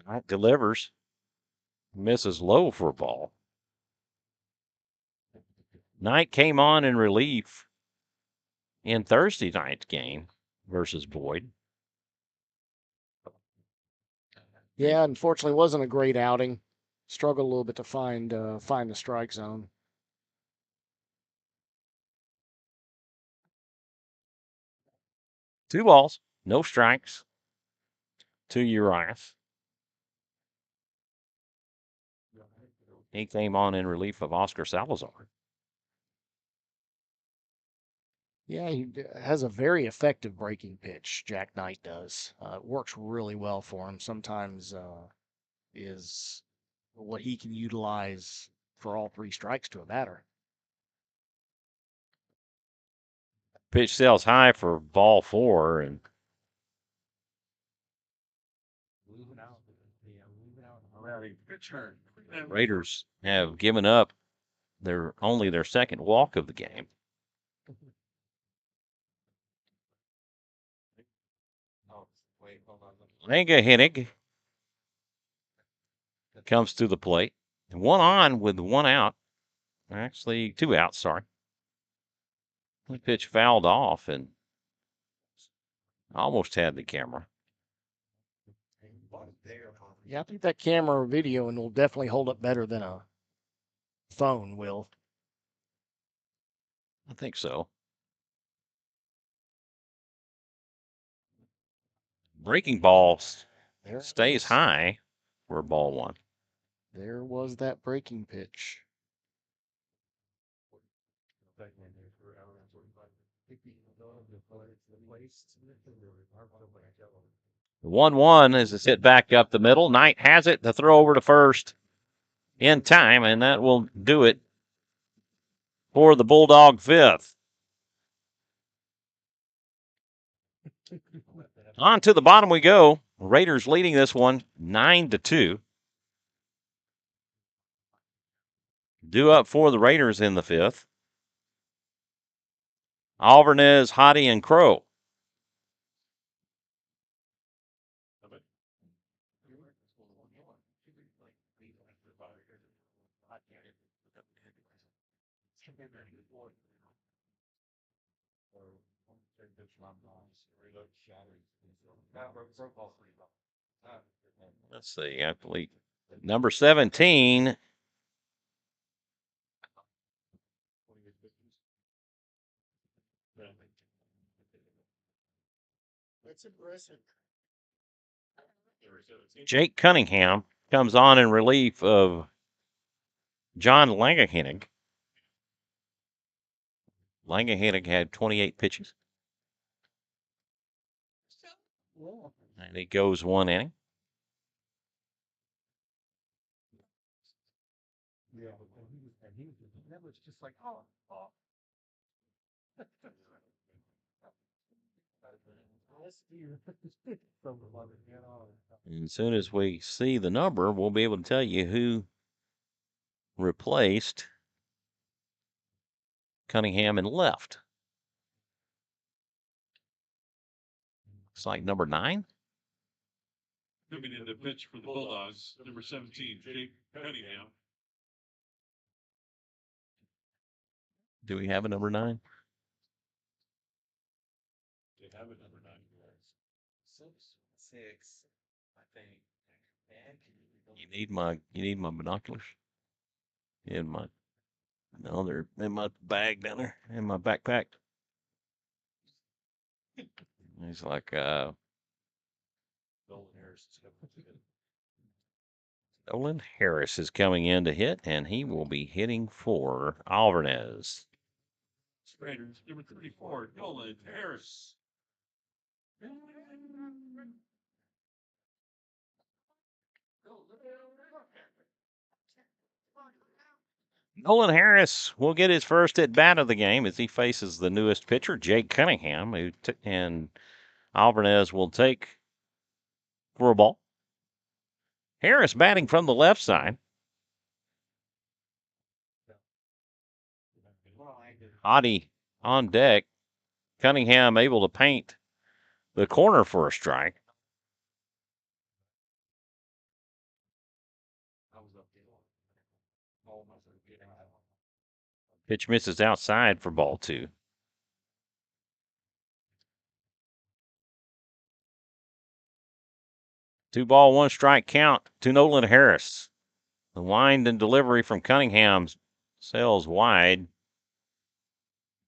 Knight delivers. Misses low for a ball. Knight came on in relief in Thursday night's game versus Boyd. Yeah, unfortunately, wasn't a great outing. Struggled a little bit to find the strike zone. Two balls, no strikes to Urias. He came on in relief of Oscar Salazar. Yeah, he has a very effective breaking pitch, Jack Knight does. It works really well for him. Sometimes is what he can utilize for all 3 strikes to a batter. Pitch sails high for ball 4, and Raiders have given up only their second walk of the game. Lenga Hennig comes to the plate. 1 on with 1 out. Actually, 2 outs, sorry. The pitch fouled off and almost had the camera. Yeah, I think that camera or video and will definitely hold up better than a phone will. I think so. Breaking ball There it stays is. high for ball one. There was that breaking pitch. The 1-1 as it's hit back up the middle. Knight has it to throw over to first in time, and that will do it for the Bulldog fifth. On to the bottom we go. Raiders leading this one 9-2. Due up for the Raiders in the fifth. Alvarez, Hottie, and Crow. Let's see, I believe number 17. That's impressive. Jake Cunningham comes on in relief of John Langehinnig. Langehinnig had 28 pitches. And he goes one inning. Yeah, and he that was just like, oh. And as soon as we see the number, we'll be able to tell you who replaced Cunningham and left. Looks like number 9. Coming in to pitch for the Bulldogs, number 17, Jake Cunningham. Do we have a number 9? They have a number 9. 6, I think. You need my binoculars. In my no, they're in my bag down there in my backpack. He's like Nolan Harris is coming in to hit, and he will be hitting for Alvarez. Raiders, number 34, Nolan Harris. Nolan Harris will get his first at bat of the game as he faces the newest pitcher, Jake Cunningham, and Alvarez will take for a ball. Harris batting from the left side. Hottie on deck. Cunningham able to paint the corner for a strike. Pitch misses outside for ball 2. 2-ball, 1-strike count to Nolan Harris. The wind and delivery from Cunningham sails wide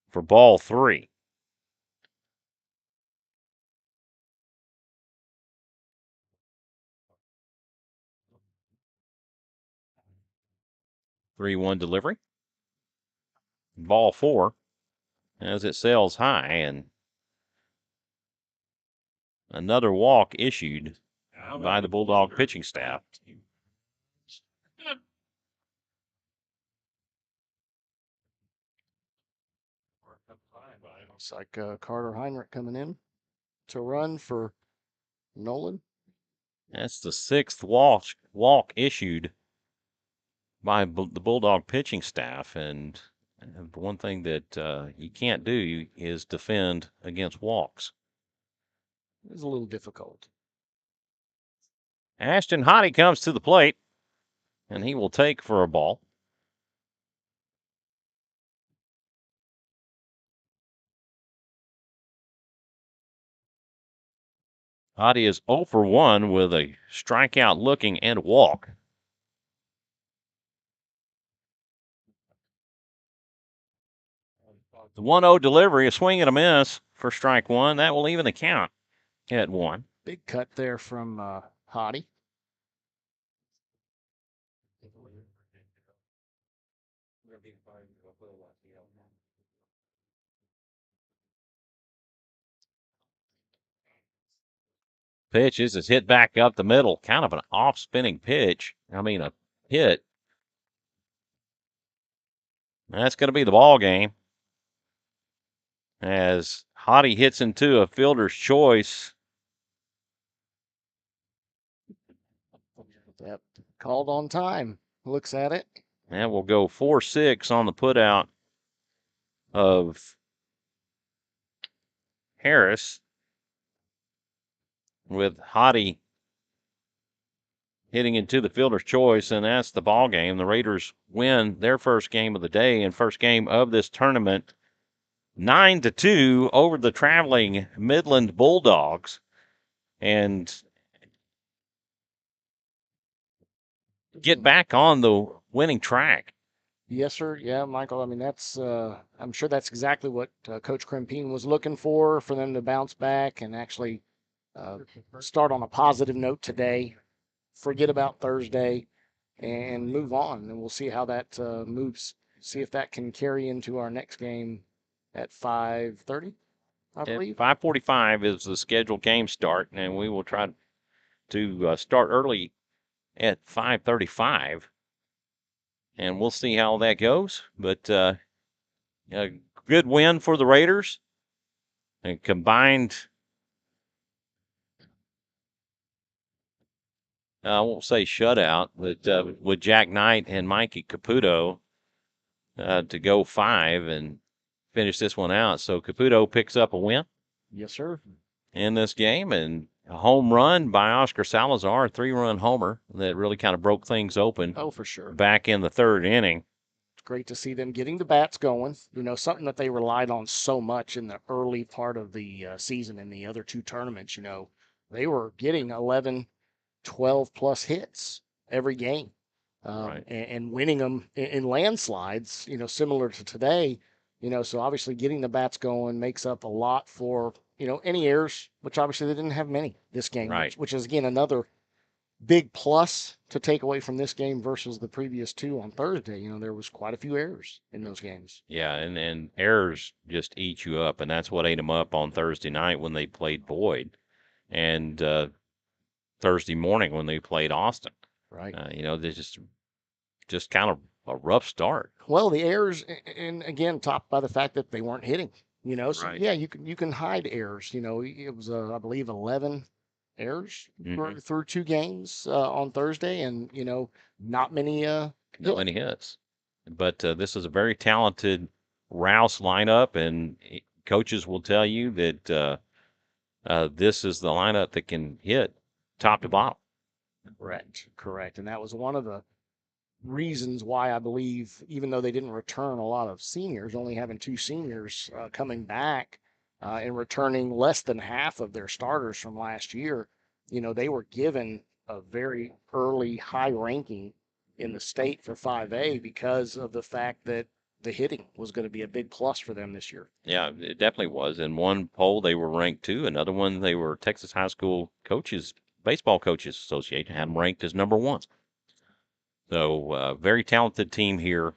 for ball 3. Three-one delivery. Ball 4 as it sails high, and another walk issued by the Bulldog pitching staff. Looks like Carter Heinrich coming in to run for Nolan. That's the 6th walk issued by the Bulldog pitching staff, and one thing that you can't do is defend against walks. It's a little difficult. Ashton Hottie comes to the plate, and he will take for a ball. Hottie is 0 for 1 with a strikeout looking and walk. The 1-0 delivery, a swing and a miss for strike one. That will even the count at 1. Big cut there from Hottie. Pitch is hit back up the middle. Kind of an off-spinning pitch. I mean, a hit. That's going to be the ball game. As Hottie hits into a fielder's choice. Yep. Called on time. Looks at it. And we'll go 4-6 on the putout of Harris, with Hottie hitting into the fielder's choice, and that's the ball game. The Raiders win their first game of the day and first game of this tournament, 9-2 over the traveling Midland Bulldogs, and get back on the winning track. Yes, sir. Yeah, Michael. I mean, that's. I'm sure that's exactly what Coach Krempine was looking for them to bounce back and actually start on a positive note today. Forget about Thursday and move on, and we'll see how that moves. See if that can carry into our next game at 5:30. I believe 5:45 is the scheduled game start, and we will try to start early at 5:35. And we'll see how that goes. But a good win for the Raiders. And combined, I won't say shutout, but with Jack Knight and Mikey Caputo to go 5 and finish this one out. So Caputo picks up a win. Yes, sir. In this game, and a home run by Oscar Salazar, a 3-run homer that really kind of broke things open. Oh, for sure. Back in the third inning. It's great to see them getting the bats going. You know, something that they relied on so much in the early part of the season in the other two tournaments. You know, they were getting 11, 12 plus hits every game, Right. and winning them in landslides. You know, similar to today. You know, so obviously getting the bats going makes up a lot for, you know, any errors, which obviously they didn't have many this game, Right. which is again another big plus to take away from this game versus the previous two on Thursday. You know, there was quite a few errors in those games. Yeah, and errors just eat you up, and that's what ate them up on Thursday night when they played Boyd, and Thursday morning when they played Austin. Right. You know, they just kind of a rough start. Well, the errors, and again, topped by the fact that they weren't hitting. You know, so Right. yeah, you can hide errors. You know, it was I believe 11 errors through two games on Thursday, and you know, not many Not many hits. But this is a very talented Rouse lineup, and coaches will tell you that this is the lineup that can hit top to bottom. Correct. And that was one of the reasons why I believe, even though they didn't return a lot of seniors, only having two seniors coming back and returning less than half of their starters from last year, you know, they were given a very early high ranking in the state for 5A because of the fact that the hitting was going to be a big plus for them this year. Yeah, it definitely was. In one poll, they were ranked 2. Another one, they were Texas High School Baseball Coaches Association had them ranked as number 1. So very talented team here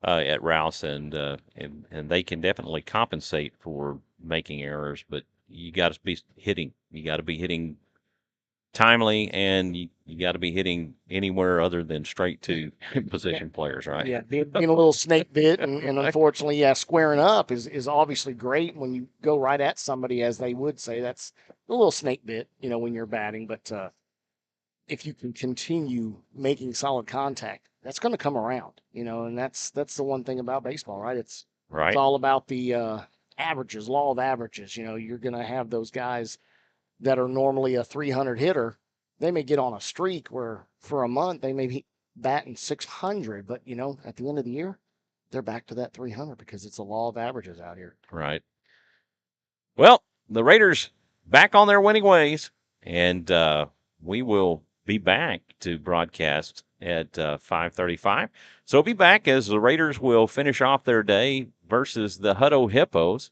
at Rouse, and they can definitely compensate for making errors. But you got to be hitting. You got to be hitting timely, and you got to be hitting anywhere other than straight to position players, right? Yeah, being a little snake bit, and unfortunately, yeah, squaring up is obviously great when you go right at somebody, as they would say. That's a little snake bit, you know, when you're batting. But if you can continue making solid contact, that's going to come around, you know, and that's the one thing about baseball, right? It's all about the averages, law of averages. You know, you're going to have those guys that are normally a 300 hitter. They may get on a streak where for a month they may be batting 600, but you know, at the end of the year, they're back to that 300 because it's a law of averages out here. Right. Well, the Raiders back on their winning ways. And we will be back to broadcast at 5:35. So be back as the Raiders will finish off their day versus the Hutto Hippos.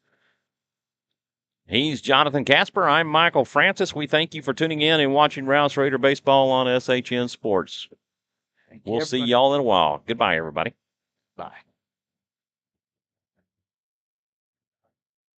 He's Jonathan Casper. I'm Michael Francis. We thank you for tuning in and watching Rouse Raider Baseball on SHN Sports. We'll see y'all in a while. Goodbye, everybody. Bye.